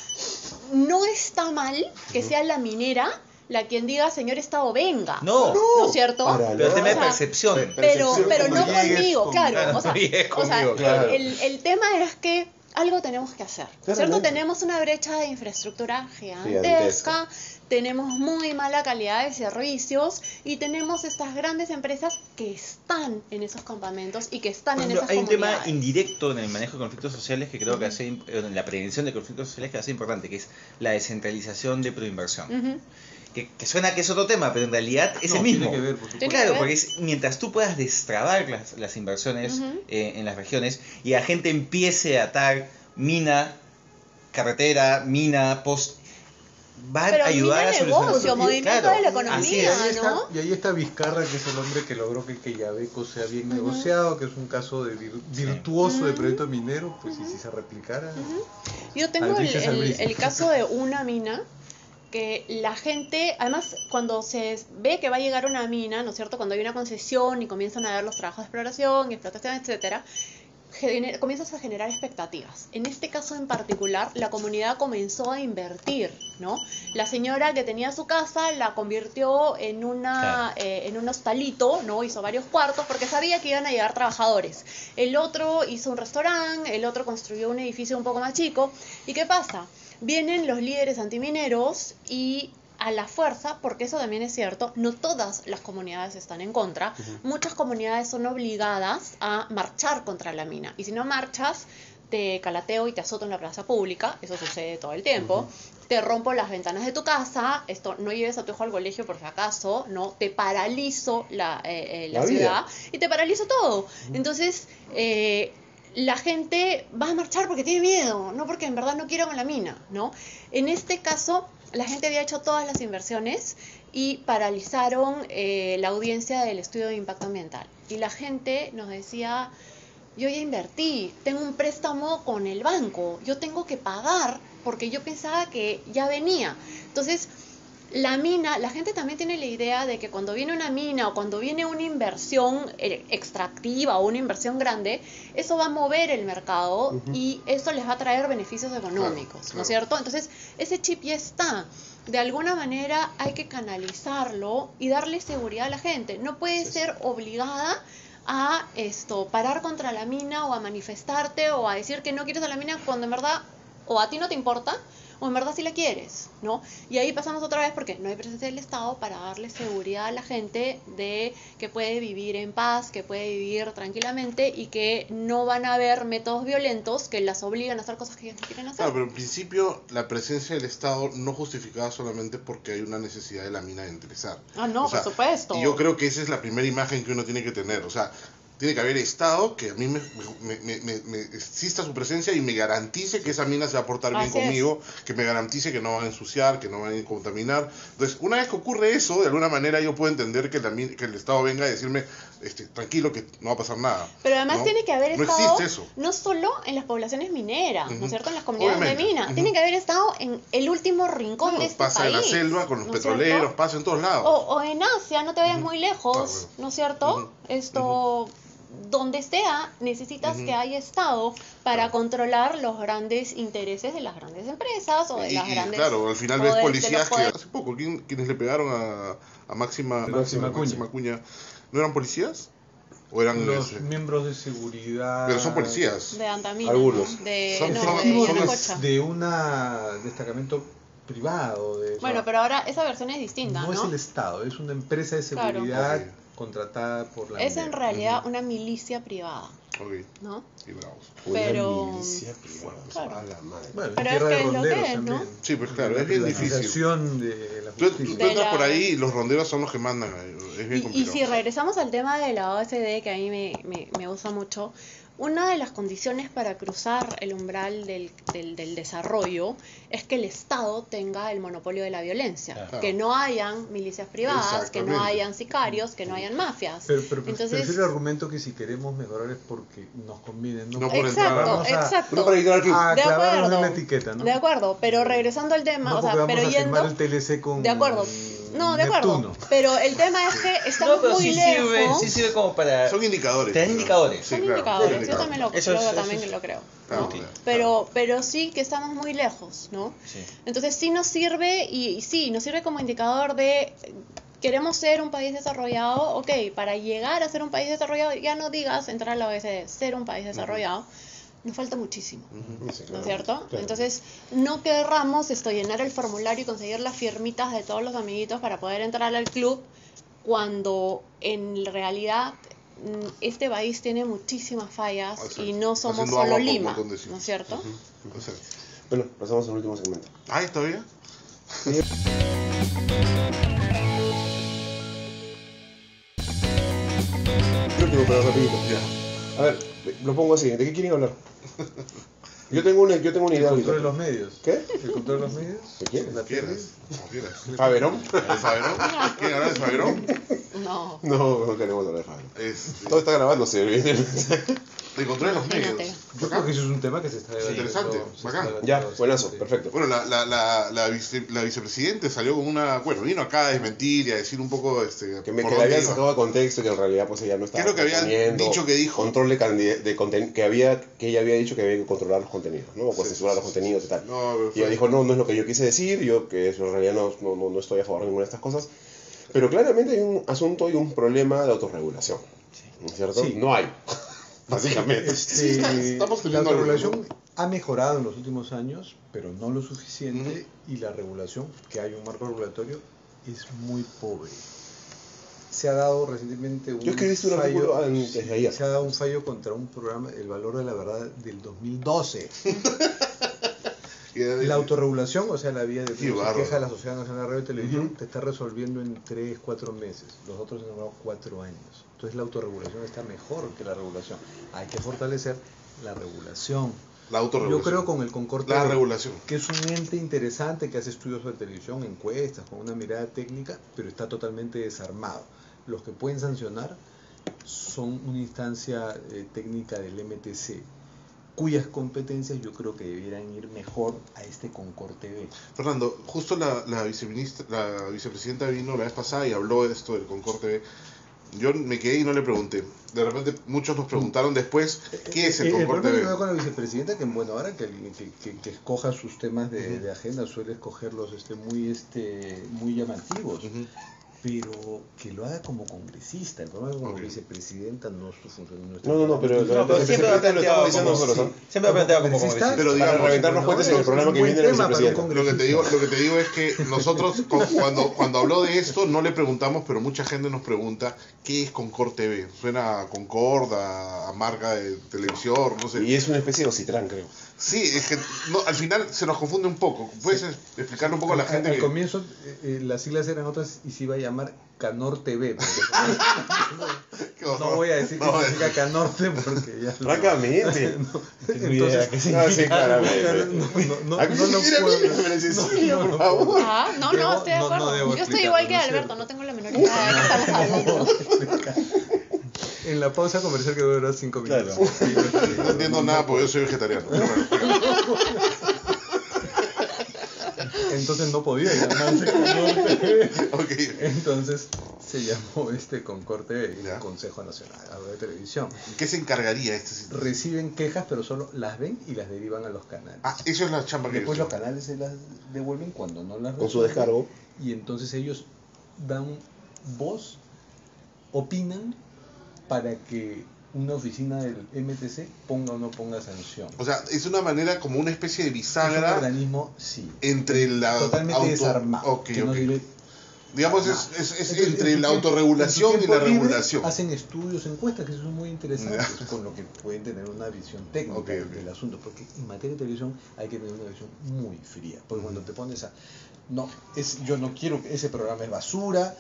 no está mal que sea la minera la quien diga, señor Estado, venga. No. ¿No es cierto? Para Pero el tema de O sea, percepción. Pero Percepción no cuando llegues conmigo, con- claro. claro, O sea, llegues o sea, conmigo, claro. el tema es que algo tenemos que hacer, ¿cierto? Claramente. Tenemos una brecha de infraestructura Gigantesca. gigantesca, tenemos muy mala calidad de servicios y tenemos estas grandes empresas que están en esos campamentos y que están Por en ejemplo, esas hay un tema comunidades. indirecto en el manejo de conflictos sociales que creo que hace, en la prevención de conflictos sociales que hace importante, que es la descentralización de proinversión. Ujú. Que suena que es otro tema, pero en realidad es el mismo. Tiene que ver, por supuesto. Tiene Claro, que ver. porque mientras tú puedas destrabar las inversiones Ujú. en las regiones y la gente empiece a atar mina, carretera, mina, post, va Pero a ayudar mina a solucionar. negocio, movimiento Claro, de la así economía, es. ¿no? Y ahí está Vizcarra, que es el hombre que logró que Yabeco sea bien negociado, que es un caso de virtuoso de proyecto minero, pues y si se replicara... Yo tengo Albricias, albricias. el caso de una mina que la gente, además cuando se ve que va a llegar una mina, ¿no es cierto? Cuando hay una concesión y comienzan a ver los trabajos de exploración, explotación, etcétera, comienzas a generar expectativas. En este caso en particular, la comunidad comenzó a invertir, ¿no? La señora que tenía su casa la convirtió en en un hostalito, ¿no? Hizo varios cuartos porque sabía que iban a llegar trabajadores. El otro hizo un restaurante, el otro construyó un edificio un poco más chico. ¿Y qué pasa? Vienen los líderes antimineros y a la fuerza, porque eso también es cierto, no todas las comunidades están en contra. Muchas comunidades son obligadas a marchar contra la mina. Y si no marchas, te calateo y te azoto en la plaza pública. Eso sucede todo el tiempo. Te rompo las ventanas de tu casa. Esto, no lleves a tu hijo al colegio por si acaso, ¿no? Te paralizo la La ciudad vida. y te paralizo todo. Entonces, la gente va a marchar porque tiene miedo, no porque en verdad no quiere con la mina, ¿no? En este caso, la gente había hecho todas las inversiones y paralizaron la audiencia del estudio de impacto ambiental. Y la gente nos decía, yo ya invertí, tengo un préstamo con el banco, yo tengo que pagar porque yo pensaba que ya venía. Entonces, la mina, la gente también tiene la idea de que cuando viene una mina o cuando viene una inversión extractiva o una inversión grande, eso va a mover el mercado y eso les va a traer beneficios económicos, Claro, ¿no es cierto? Entonces, ese chip ya está. De alguna manera hay que canalizarlo y darle seguridad a la gente. No puede ser obligada a parar contra la mina o a manifestarte o a decir que no quieres a la mina cuando en verdad o a ti no te importa o en verdad sí la quieres, ¿no? Y ahí pasamos otra vez porque no hay presencia del Estado para darle seguridad a la gente de que puede vivir en paz, que puede vivir tranquilamente y que no van a haber métodos violentos que las obligan a hacer cosas que ellos no quieren hacer. Claro, pero en principio la presencia del Estado no justificada solamente porque hay una necesidad de la mina de interesar. Ah, no, O sea, por supuesto. Y yo creo que esa es la primera imagen que uno tiene que tener. O sea, tiene que haber Estado que a mí me exista su presencia y me garantice que esa mina se va a portar bien Así es. conmigo, que me garantice que no van a ensuciar, que no van a contaminar. Entonces, una vez que ocurre eso, de alguna manera yo puedo entender que el Estado venga a decirme, tranquilo, que no va a pasar nada. Pero además ¿no? tiene que haber No estado existe eso. no solo en las poblaciones mineras, ¿no es cierto? En las comunidades Obviamente. de mina. Tiene que haber estado en el último rincón Claro, de este pasa país. en la selva con los ¿no es petroleros, cierto? pasa en todos lados. O en Asia, no te vayas muy lejos, Claro, bueno. ¿no es cierto? Esto, donde sea, necesitas que haya Estado para controlar los grandes intereses de las grandes empresas o de las grandes... Claro, al final o ves de policías los que poderes. hace poco, quienes le pegaron a Máxima Acuña, ¿no eran policías? ¿O eran Los miembros de seguridad. Pero son policías. De Antamina, Algunos. ¿no? De, Son- no, son- de son- Yanacocha. de un destacamento privado. Bueno, pero ahora esa versión es distinta, no ¿no? es el Estado, es una empresa de Claro. seguridad Ok. contratada por la Es en minera. realidad una milicia privada, Ok, ¿no? y bravos. Pero- Una milicia privada. Claro. A la madre. Bueno, Pero tierra es de que es lo ronderos que es, ¿no? también. Sí, pues claro, La es bien difícil. privatización de la Tú justicia. De entras la- por ahí y los ronderos son los que mandan. Es bien Y complicado. si regresamos al tema de la OSD, que a mí me gusta mucho, una de las condiciones para cruzar el umbral del desarrollo es que el Estado tenga el monopolio de la violencia, Claro. que no hayan milicias privadas, que no Exactamente. hayan sicarios, que no hayan mafias. Pero Entonces, prefiero el argumento que si queremos mejorar es porque nos conviene. No, No por entrar. exacto, Vamos a- exacto. Uno para entrar al club. a De clavarnos en acuerdo. la etiqueta, ¿no? De acuerdo, pero regresando al tema, No o sea, porque pero vamos a firmar yendo... el TLC con De acuerdo. No, de acuerdo. Neptuno. Pero el tema es que estamos No, pero muy sí lejos. sirve como para... Son indicadores. Te dan indicadores. Son Sí, claro, indicadores, son yo también lo, Eso es- yo eso también es- lo creo. Claro, ¿no? claro. Pero sí que estamos muy lejos, ¿no? Sí. Entonces sí nos sirve, y sí, nos sirve como indicador de queremos ser un país desarrollado, ok, para llegar a ser un país desarrollado, ya no digas entrar a la OECD, ser un país desarrollado, nos falta muchísimo. Sí, ¿No claro. es cierto? Claro. Entonces, no querramos llenar el formulario y conseguir las firmitas de todos los amiguitos para poder entrar al club, cuando en realidad este país tiene muchísimas fallas Exacto. y no somos Haciendo agua solo por un Lima, montón de ¿no sitios. es cierto? O sea, Bueno, pasamos al último segmento. ¿ah, todavía? El último, pero rapidito. Ya. A ver, lo pongo así. ¿De qué quieren hablar? Yo tengo una El idea control de ahorita. los medios. ¿Qué? El control de los medios. ¿Qué quieres? La tele. ¿Quieres? Como quieras. ¿Faberón? ¿El Faberón? ¿Quieren hablar de Faberón? No. No queremos hablar de Faberón. Todo está grabándose, evidentemente. De control de los Imagínate. medios. Yo creo que eso es un tema que se está debatiendo. interesante, se bacán. está Ya, debatiendo buenazo, bastante. perfecto. Bueno, la vicepresidente salió con una... Bueno, vino acá a desmentir y a decir un poco... Que por le dónde habían iba. sacado de contexto que en realidad pues ella no estaba ¿Qué es lo que había proponiendo dicho que dijo? control de contenido, que ella había dicho que había que controlar los contenidos, ¿no? O Sí, censurar los contenidos y tal. No, pero Y ella dijo, no es lo que yo quise decir, yo que eso en realidad no estoy a favor de ninguna de estas cosas. Pero claramente hay un asunto y un problema de autorregulación, ¿no es cierto? Sí. No hay, básicamente. Sí, estamos La teniendo algo, autorregulación ¿no? ha mejorado en los últimos años, pero no lo suficiente, y la regulación, que hay un marco regulatorio, es muy pobre. Se ha dado recientemente un Yo escribiste un artículo antes de ayer. se ha dado un fallo contra un programa, El Valor de la Verdad, del 2012. La autorregulación, o sea, la vía de Qué se bárbaro. queja de la Sociedad Nacional de Radio y Televisión, te está resolviendo en 3-4 meses. Los otros han demorado 4 años. Entonces la autorregulación está mejor que la regulación. Hay que fortalecer la regulación. La autorregulación. Yo creo con el Concord La TV, regulación. que es un ente interesante que hace estudios sobre televisión, encuestas, con una mirada técnica, pero está totalmente desarmado. Los que pueden sancionar son una instancia técnica del MTC, cuyas competencias yo creo que debieran ir mejor a este Concord TV. Fernando, justo la vicepresidenta vino la vez pasada y habló de esto del Concord TV. Yo me quedé y no le pregunté. De repente muchos nos preguntaron después, ¿qué es el El Concord problema que TV? veo con la vicepresidenta, que bueno, ahora que escoja sus temas de agenda, suele escogerlos muy llamativos, pero que lo haga como congresista. El problema es que como Ok. vicepresidenta no es su función. No, pero No, pero siempre lo ha planteado como... nosotros, ¿no? Siempre lo ha planteado como congresista, congresista. Pero Para digamos, reventarnos cuentas en el programa que viene de la vicepresidenta. Lo que te digo es que nosotros cuando habló de esto no le preguntamos, pero mucha gente nos pregunta ¿qué es Concord TV? Suena a Concord, a marca de televisor, no sé. Y es una especie de Ocitrán, creo. Sí, es que no, al final se nos confunde un poco. ¿Puedes explicarle un poco a la gente? Al Que... comienzo las siglas eran otras y se iba a llamar Canor TV. No voy a decir qué significa Canorte porque ya lo... Francamente. Entonces, No, sí, claramente. no Aquí lo mira, puedo- mira, me decís, por favor. Ah, no, Debo- estoy de no acuerdo. debo Yo estoy explicarlo, igual que ¿no es Alberto, cierto? no tengo la menor idea de qué estamos hablando. En la pausa comercial que duró 5 minutos. Claro. No entiendo nada porque yo soy vegetariano. Pero bueno, Entonces no podía llamarse Canor TV. ok. Entonces se llamó Concord TV, Ya. Consejo Nacional de Televisión. ¿En qué se encargaría este sitio? Reciben quejas, pero solo las ven y las derivan a los canales. Ah, eso es la chamba que Después yo los canales se las devuelven cuando no las Con su resuelven. descargo. Y entonces ellos dan voz, opinan para que una oficina del MTC ponga o no ponga sanción. O sea, es una manera como una especie de Es un bisagra organismo, sí, entre la totalmente desarmado. Ok, que no ok. sirve Digamos, para nada. es Entonces, entre en la su autorregulación y tiempo la libre regulación. Hacen estudios, encuestas que son muy interesantes, con lo que pueden tener una visión técnica Ok, ok. del asunto, porque en materia de televisión hay que tener una visión muy fría, porque cuando te pones a, no, yo no quiero que ese programa es basura,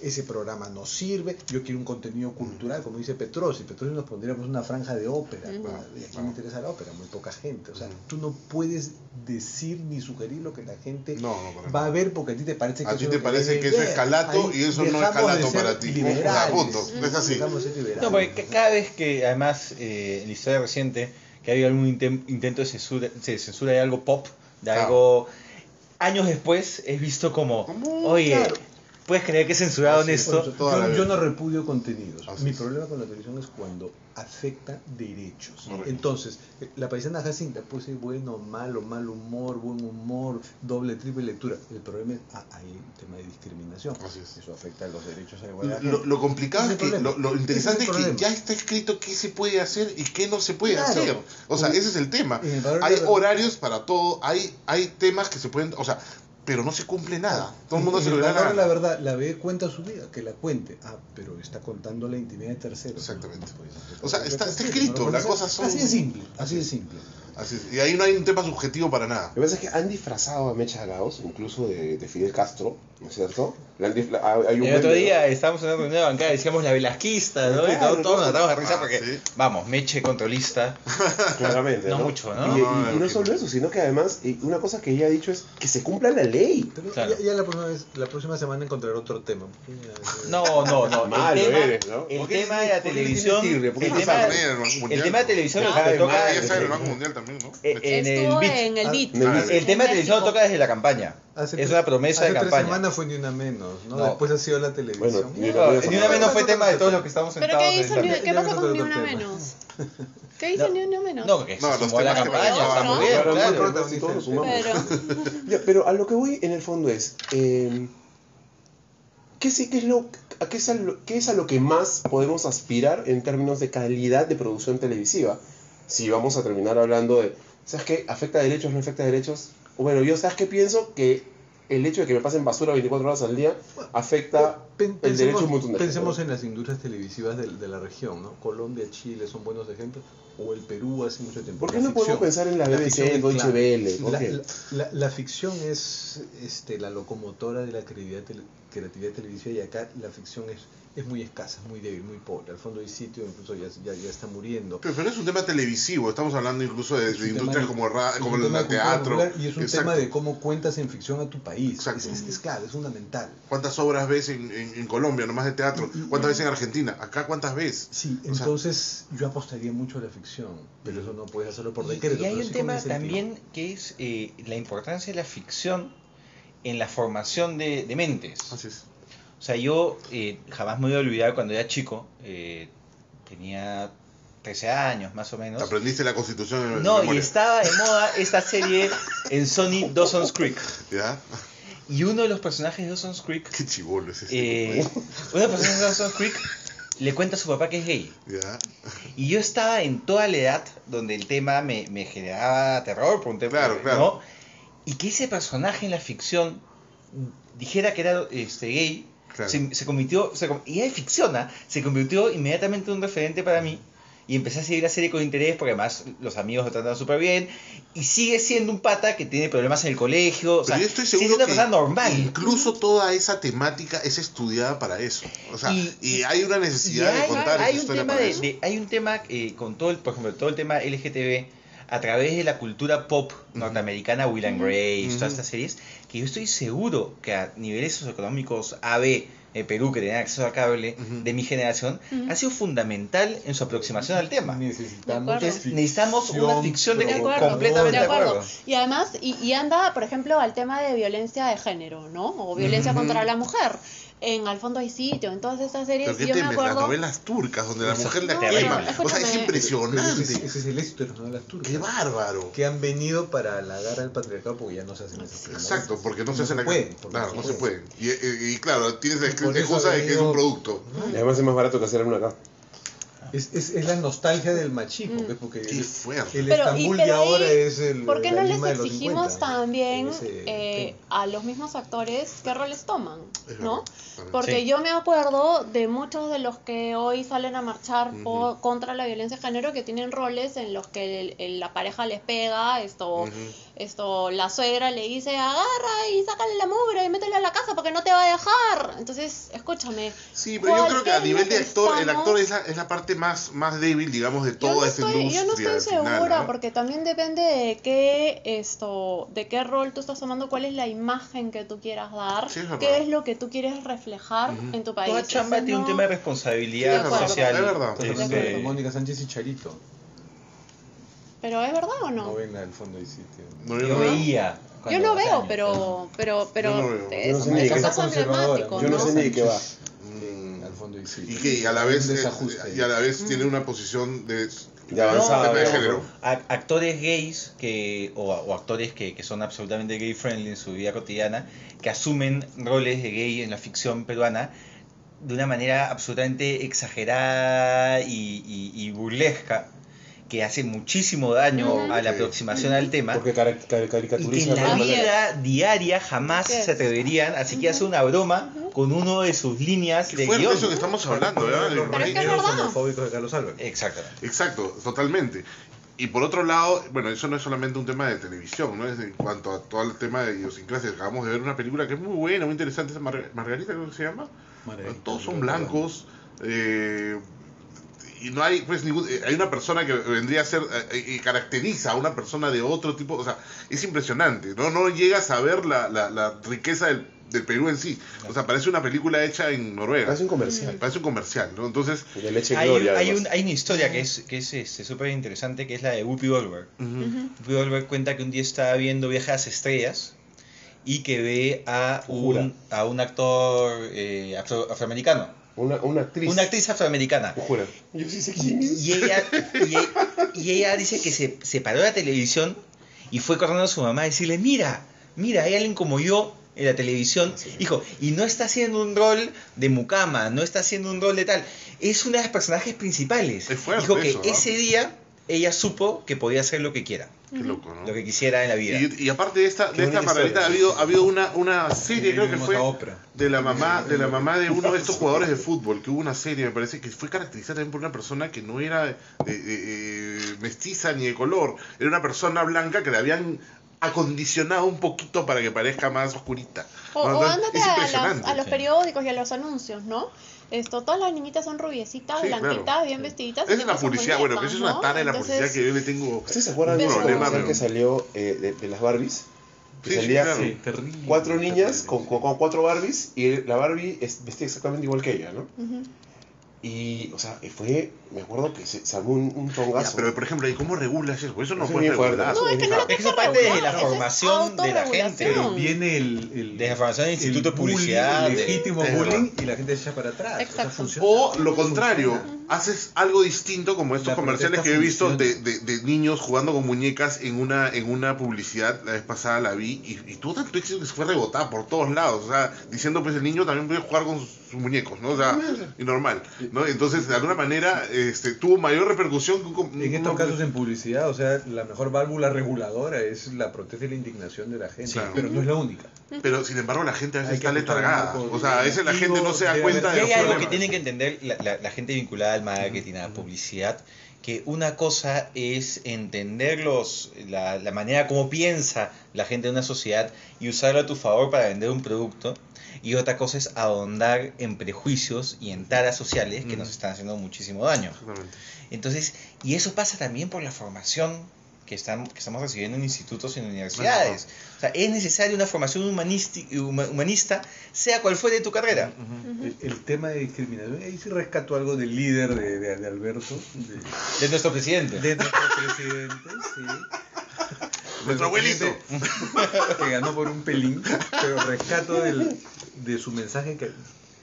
ese programa no sirve, yo quiero un contenido cultural, como dice Petrosi nos pondría pues una franja de ópera, Ujú. ¿y a quién le interesa la ópera? Muy poca gente, o sea, tú no puedes decir ni sugerir lo que la gente No, para va a nada. ver porque a ti te parece que A eso ti es te lo parece debe que eso es ver. calato Ahí y eso no es dejamos de calato ser para ti. liberales. Punto. Es así. Dejamos de ser liberales. No, porque cada vez que, además, en la historia reciente, que hay algún intento de censura de algo pop, de Claro. algo, años después es visto como, oye, Claro. ¿puedes creer que censuraron Así es, esto? por Toda la Yo vida. no repudio contenidos. Así Mi es. problema con la televisión es cuando afecta derechos. Correcto. Entonces, la paisana Jacinta puede ser bueno, malo, mal humor, buen humor, doble, triple lectura. El problema es hay un tema de discriminación. Así es. Eso afecta a los derechos a la igualdad. Lo complicado Ese es que es el problema. lo interesante es Ese es el que problema. ya está escrito qué se puede hacer y qué no se puede Claro. hacer. O sea, Uy. ese es el tema. Y en el valor Hay de la- horarios para todo, hay temas que se pueden, o sea, pero no se cumple nada. Todo el mundo En se lo da valor de la gana. verdad, la ve cuenta su vida, que la cuente. Pero está contando la intimidad de terceros. Exactamente. No puedes hacer O sea, eso. está No lo escrito, puedes las hacer. cosas son- Así de simple, así de simple. Así es. Y ahí no hay un tema subjetivo para nada. Lo que pasa es que han disfrazado a Mecha Arauz, incluso de Fidel Castro, ¿no es cierto? Hay un El otro meme, día estábamos en una reunión de bancada, decíamos la velasquista, ¿no? Y Claro, todos nos claro. tratamos de risa porque, Sí. vamos, Meche controlista. ¿no? Claramente. No ¿no? mucho, ¿no? Y no solo eso, sino que además, una cosa que ella ha dicho es que se cumpla la ley. Pero Claro. ya la próxima semana encontraré otro tema. No. Malo El tema, eres, ¿no? el ¿Por qué tema de la ¿por qué le televisión, tienes tigre? ¿Por qué el no tema, sabes? el tema de televisión lo Ay, toca madre, Ya está en el desde- Banco Mundial también, ¿no? en el Estuvo beat. en el Ah, beat. en el El tema de televisión lo México. toca desde la campaña. Es una promesa de hace 3 campaña. semanas fue ni una menos, ¿no? No. Después ha sido la televisión. Bueno, Ni una menos fue tema de todos los que estamos ¿Pero sentados. qué hizo en ni, esta- qué pasó con otro ni una tema. menos? ¿Qué hizo No. ni una menos? No, que se No, los sumó a la temas que campaña, está pasaban, muy bien, Claro, claro. muy protagonista, todos nos sumamos. Pero, Ya, pero a lo que voy en el fondo es, ¿qué es a lo que más podemos aspirar en términos de calidad de producción televisiva? Si vamos a terminar hablando de, ¿sabes qué? ¿Afecta derechos, no afecta derechos? Bueno, yo, ¿sabes qué pienso? Que el hecho de que me pasen basura 24 horas al día afecta el derecho de un montón de gente. Pensemos en las industrias televisivas de la región, ¿no? Colombia, Chile son buenos ejemplos, o el Perú hace mucho tiempo. ¿Por qué La no podemos ficción. pensar en la ficción BBC, es Deutsche clave. Welle? ¿Por qué? La ficción es la locomotora de la creatividad televisiva, y acá la ficción es muy escasa, muy débil, muy pobre. Al fondo hay sitio, incluso ya está muriendo. Pero es un tema televisivo, estamos hablando incluso de Es un industrias tema como, es un como tema el de cultura teatro. popular, y es un Exacto. tema de cómo cuentas en ficción a tu país. Exacto. Es clave, es fundamental. ¿Cuántas obras ves en Colombia, nomás de teatro? ¿Cuántas ves en Argentina? ¿Acá cuántas ves? Sí, O sea, entonces yo apostaría mucho a la ficción, pero eso no puedes hacerlo por decreto. Y hay pero un sí tema con incentivo. también que es la importancia de la ficción en la formación de mentes. Así es. O sea, yo jamás me voy a olvidar cuando era chico, tenía 13 años más o menos. Aprendiste la constitución de No, y memoria. estaba de moda esta serie en Sony, Dawson's Creek. ¿Ya? Y uno de los personajes de Dawson's Creek, Qué chibolo es uno de los personajes de Dawson's Creek le cuenta a su papá que es gay. ¿Ya? Y yo estaba en toda la edad donde el tema me generaba terror, por un tema, Claro, claro. ¿no? Y que ese personaje en la ficción dijera que era gay, Claro. se convirtió, y es ficción, se convirtió inmediatamente en un referente para mí. y empecé a seguir la serie con interés porque además los amigos lo tratan súper bien y sigue siendo un pata que tiene problemas en el colegio, o sea, Pero yo estoy sigue seguro siendo que una persona normal. incluso toda esa temática es estudiada para eso. O sea, y hay una necesidad de contar esa hay un historia tema para eso. hay un tema con todo por ejemplo, todo el tema LGTB a través de la cultura pop norteamericana, Will and Grace, todas estas series, que yo estoy seguro que a niveles socioeconómicos AB, Perú, que tenían acceso a cable, de mi generación, ha sido fundamental en su aproximación al tema. Necesitamos Entonces, necesitamos una ficción de De que acuerdo, completamente de acuerdo. Y además, y anda, por ejemplo, al tema de violencia de género, ¿no? O violencia contra la mujer. En Al fondo hay sitio, en todas estas series, Pero qué yo me temes, acuerdo... las novelas turcas donde la mujer la No, quema. pero O sea, es escúchame. impresionante. Ese es el éxito de las novelas turcas. ¡Qué bárbaro! Que han venido para halagar al patriarcado porque ya no se hacen esas telenovelas. Exacto, porque no se hace la pueden. Claro, no se puede. Y claro, tienes la Por eso excusa ha de que es venido- un producto. Y además es más barato que hacer una acá. Es la nostalgia del machismo, ¿ves? Porque Qué fuerte. el Pero, Estambul pero de ahora ahí, es el. ¿por qué la no les Lima de los exigimos 50, también en ese a los mismos actores qué roles toman? Es ¿No? verdad. Porque Sí. yo me acuerdo de muchos de los que hoy salen a marchar contra la violencia de género que tienen roles en los que la pareja les pega, la suegra le dice agarra y sácale la mugre y métele a la casa porque no te va a dejar. Entonces, escúchame. Sí, pero yo creo que a ¿cuál nivel de es actor, el estamos? actor es la parte más débil, digamos, de Yo toda no esta estoy, industria. yo no estoy al final, segura, ¿no? porque también depende de qué rol tú estás tomando, cuál es la imagen que tú quieras dar, Sí, es verdad. qué es lo que tú quieres reflejar en tu país. Toda chamba Ese tiene un no- tema de responsabilidad Sí, de acuerdo. social. Es verdad. Estás este, hablando de Mónica Sánchez y Charito. Pero ¿es verdad o No no? ven al fondo del sitio. No, yo no. veía. Yo cuando no hace veo, años, pero Yo no veo. Yo no sé ni es de qué un está caso conservadora, emblemático, Yo no sé ni de qué va. Al fondo del sitio. Y que y a la vez, Un desajuste. tiene una posición de avanzada, tema de digamos, género. actores gays o actores que son absolutamente gay friendly en su vida cotidiana, que asumen roles de gay en la ficción peruana de una manera absolutamente exagerada y burlesca, que hace muchísimo daño a la aproximación al tema. Porque Y que caricaturiza en de la alguna manera. vida diaria jamás Así es. se atreverían, así que hace una broma con uno de sus líneas Qué de fuerte guión. eso que estamos hablando, ¿verdad? Pero es que es Los verdad. homofóbicos de Carlos Álvarez. Exactamente. Exacto, totalmente. Y por otro lado, bueno, eso no es solamente un tema de televisión, ¿no? Es en cuanto a todo el tema de idiosincrasia. Acabamos de ver una película que es muy buena, muy interesante, es Margarita, creo que se llama. Margarita, Todos son blancos. Y no hay, pues, hay una persona que vendría a ser, y caracteriza a una persona de otro tipo, o sea, es impresionante, ¿no? No llegas a ver la riqueza del Perú en sí. O sea, parece una película hecha en Noruega. Parece un comercial. Parece un comercial, ¿no? Entonces, De leche Hay, Gloria. hay además. una historia que es súper interesante, que es la de Whoopi Goldberg. Whoopi Goldberg cuenta que un día estaba viendo Viaje a las Estrellas y que ve a un actor afroamericano. Una actriz. Una actriz afroamericana. Jura. Yo sí sé quién es. Y ella dice que se paró de la televisión y fue corriendo a su mamá a decirle, mira, hay alguien como yo en la televisión. Hijo, y no está haciendo un rol de mucama, no está haciendo un rol de tal. Es una de las personajes principales. Es fuerte Dijo que eso, ¿no? ese día ella supo que podía hacer lo que quiera, qué loco, ¿no? lo que quisiera en la vida. Y aparte de esta bonita Margarita historia. ha habido una serie, creo que Vimos fue a Oprah. de la mamá de uno de estos jugadores de fútbol, que hubo una serie, me parece, que fue caracterizada también por una persona que no era mestiza ni de color, era una persona blanca que le habían acondicionado un poquito para que parezca más oscurita. O ¿no? Entonces, ándate es a impresionante. los periódicos y a los anuncios, ¿no? Todas las niñitas son rubiecitas, Sí, blanquitas, claro. bien vestiditas. y Esa es la siempre son publicidad, bueno, muñecas, que esa es una ¿no? tara de la Entonces, publicidad que yo le tengo ¿Ustedes se acuerdan de Pero- un problema, comercial que pero- salió de las Barbies? Que Sí, sí, salía claro. Sí, terrible. 4 niñas con 4 Barbies y la Barbie vestía exactamente igual que ella, ¿no? Ujú. Y, o sea, me acuerdo que se armó un Ya, tongazo. pero por ejemplo, ¿y cómo regulas eso? Eso no Eso puede es bien fuerte. regular. No, es que no lo Es que tienes eso parte desde regular, la eso es formación de la gente. autorregulación. Pero viene el De la formación del Instituto de bullying, Publicidad, el de- legítimo es bullying, verdad. y la gente se echa para atrás. Exacto. funciona. O lo contrario, haces algo distinto como estos La comerciales protesta que he visto funciona. de niños jugando con muñecas en una publicidad. La vez pasada la vi y tuvo tanto éxito que se fue rebotada por todos lados. O sea, diciendo pues el niño también puede jugar con sus muñecos, ¿no? O sea, y normal, ¿no? Entonces, de alguna manera, tuvo mayor repercusión que En estos casos en publicidad, o sea, la mejor válvula reguladora es la protesta y la indignación de la gente, Claro. pero no es la única. Pero sin embargo la gente a veces Hay que está ajustar letargada. un poco O sea, a veces la gente no se da debe cuenta Y de hay los algo que problemas. tienen que entender la gente vinculada al marketing, a la publicidad, que una cosa es entender la manera como piensa la gente de una sociedad y usarlo a tu favor para vender un producto, y otra cosa es ahondar en prejuicios y en taras sociales que nos están haciendo muchísimo daño. Exactamente. Entonces, y eso pasa también por la formación que estamos recibiendo en institutos y en universidades. O sea, es necesaria una formación humanista, sea cual fuere tu carrera. El tema de discriminación, ahí sí rescato algo del líder de Alberto, De nuestro presidente. de nuestro presidente, sí. Nuestro abuelito. Que ganó por un pelín, pero rescato de su mensaje que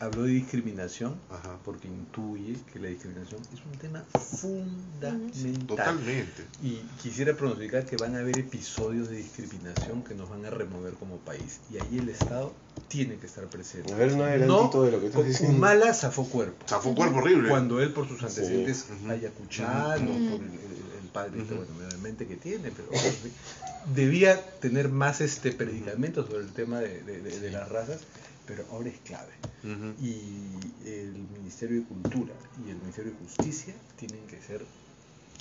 habló de discriminación, Ajá. porque intuye que la discriminación es un tema fundamental. Totalmente. Y quisiera pronosticar que van a haber episodios de discriminación que nos van a remover como país. Y ahí el Estado tiene que estar presente. A ver, un adelantito de lo que estás diciendo. Humala zafó cuerpo. Zafó cuerpo horrible. Cuando él, por sus antecedentes, Ujú. ayacuchano, Ujú. por el padre, bueno, obviamente que tiene, pero debía tener más predicamentos sobre el tema de las razas, pero ahora es clave. Ujú. Y el Ministerio de Cultura y el Ministerio de Justicia tienen que ser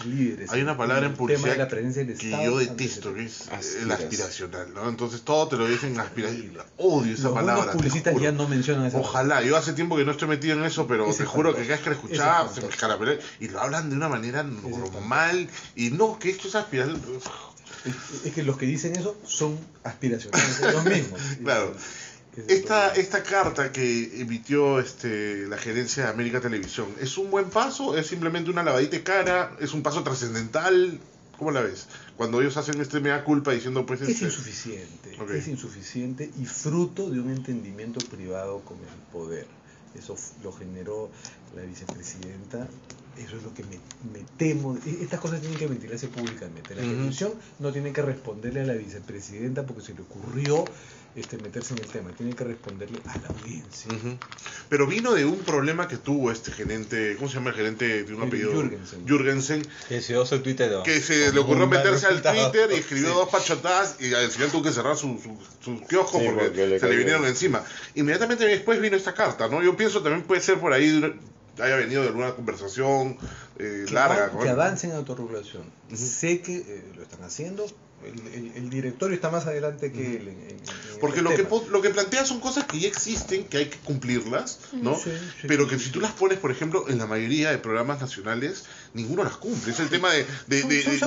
líderes. Hay una palabra en el tema de publicidad la presencia del que Estado yo ante detesto, el- que es el Aspiras. aspiracional, ¿no? Entonces todo te lo dicen aspiracional. Odio esa Los palabra. buenos te publicistas juro. ya no mencionan esa Ojalá, yo hace tiempo que no estoy metido en eso, pero Ese te juro que espantoso. cada vez que lo escuchaba Ese se me espantoso. escarapelé y lo hablan de una manera normal y no, que esto es aspiracional. Es que los que dicen eso son aspiracionales, son los mismos. Claro. Ese es el problema. Esta carta que emitió la gerencia de América Televisión, ¿es un buen paso? ¿Es simplemente una lavadita de cara? ¿Es un paso trascendental? ¿Cómo la ves? Cuando ellos hacen mea culpa diciendo pues Es insuficiente y fruto de un entendimiento privado con el poder. Eso lo generó la vicepresidenta. Eso es lo que me temo. Estas cosas tienen que ventilarse públicamente. La Ujú. televisión no tiene que responderle a la vicepresidenta porque se le ocurrió meterse en el tema. Tiene que responderle a la audiencia. Ujú. Pero vino de un problema que tuvo este gerente, ¿cómo se llama el gerente de un apellido? Jürgensen, Que se usó el Twitter. que se le ocurrió meterse al Twitter y escribió dos pachotadas y al final tuvo que cerrar su kiosco Sí, porque porque le se le cayó. vinieron encima. Inmediatamente después vino esta carta, ¿no? Yo pienso también puede ser por ahí haya venido de alguna conversación larga. Que avancen en autorregulación. Ujú. Sé que lo están haciendo. El directorio está más adelante que él en Porque este tema. lo que plantea son cosas que ya existen, que hay que cumplirlas, ¿no? Sí, sí, Pero sí, que sí. si tú las pones, por ejemplo, en la mayoría de programas nacionales, ninguno las cumple. Es el tema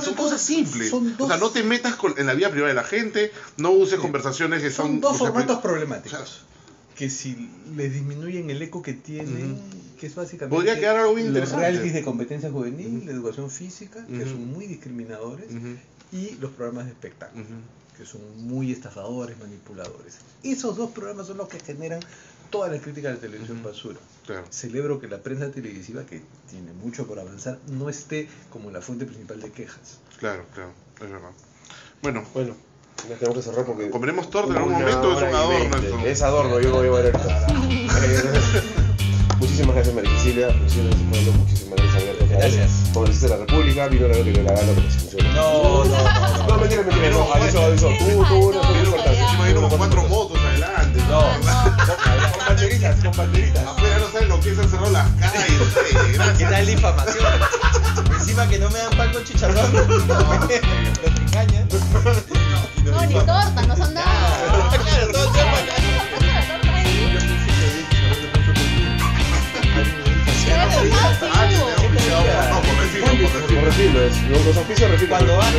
son cosas simples. son O sea, no te metas en la vida privada de la gente, no uses conversaciones que Son dos o sea, formatos o problemáticos. sea, Que si les disminuyen el eco que tienen, que es básicamente Podría quedar algo bien los interesante. realities de competencia juvenil, la educación física, que Ujú. son muy discriminadores, Ujú, y los programas de espectáculo, ujú. que son muy estafadores, manipuladores. Esos dos programas son los que generan todas las críticas de la televisión Ujú. basura. Claro. Celebro que la prensa televisiva, que tiene mucho por avanzar, no esté como la fuente principal de quejas. Claro, es verdad. Bueno, Bueno, ya tenemos que cerrar porque... ¿comeremos torta en algún Una momento? Es hora un y adorno 20. esto. Es adorno, yo no voy a ver ahorita. Muchísimas gracias, María Cecilia. Muchísimas gracias, Pablo. Muchísimas gracias, Alberto. Gracias. Congresista de la República, vino la que le la gana porque se funciona. No. No, mentira. No, eso. Tú, no, Faltó, importante. ya. Encima vino con 4 motos adelante. No. Con banderitas. Afuera no saben lo que es encerrar las calles. ¿Qué Gracias. tal difamación? Encima que no me dan pan con chicharrón. Los engañan. No, ni torta, no son nada. Claro, todo se llama. Ah, que tenemos que llevar un- no, por decirlo, por decirlo. Los auspicios reciben. Cuando van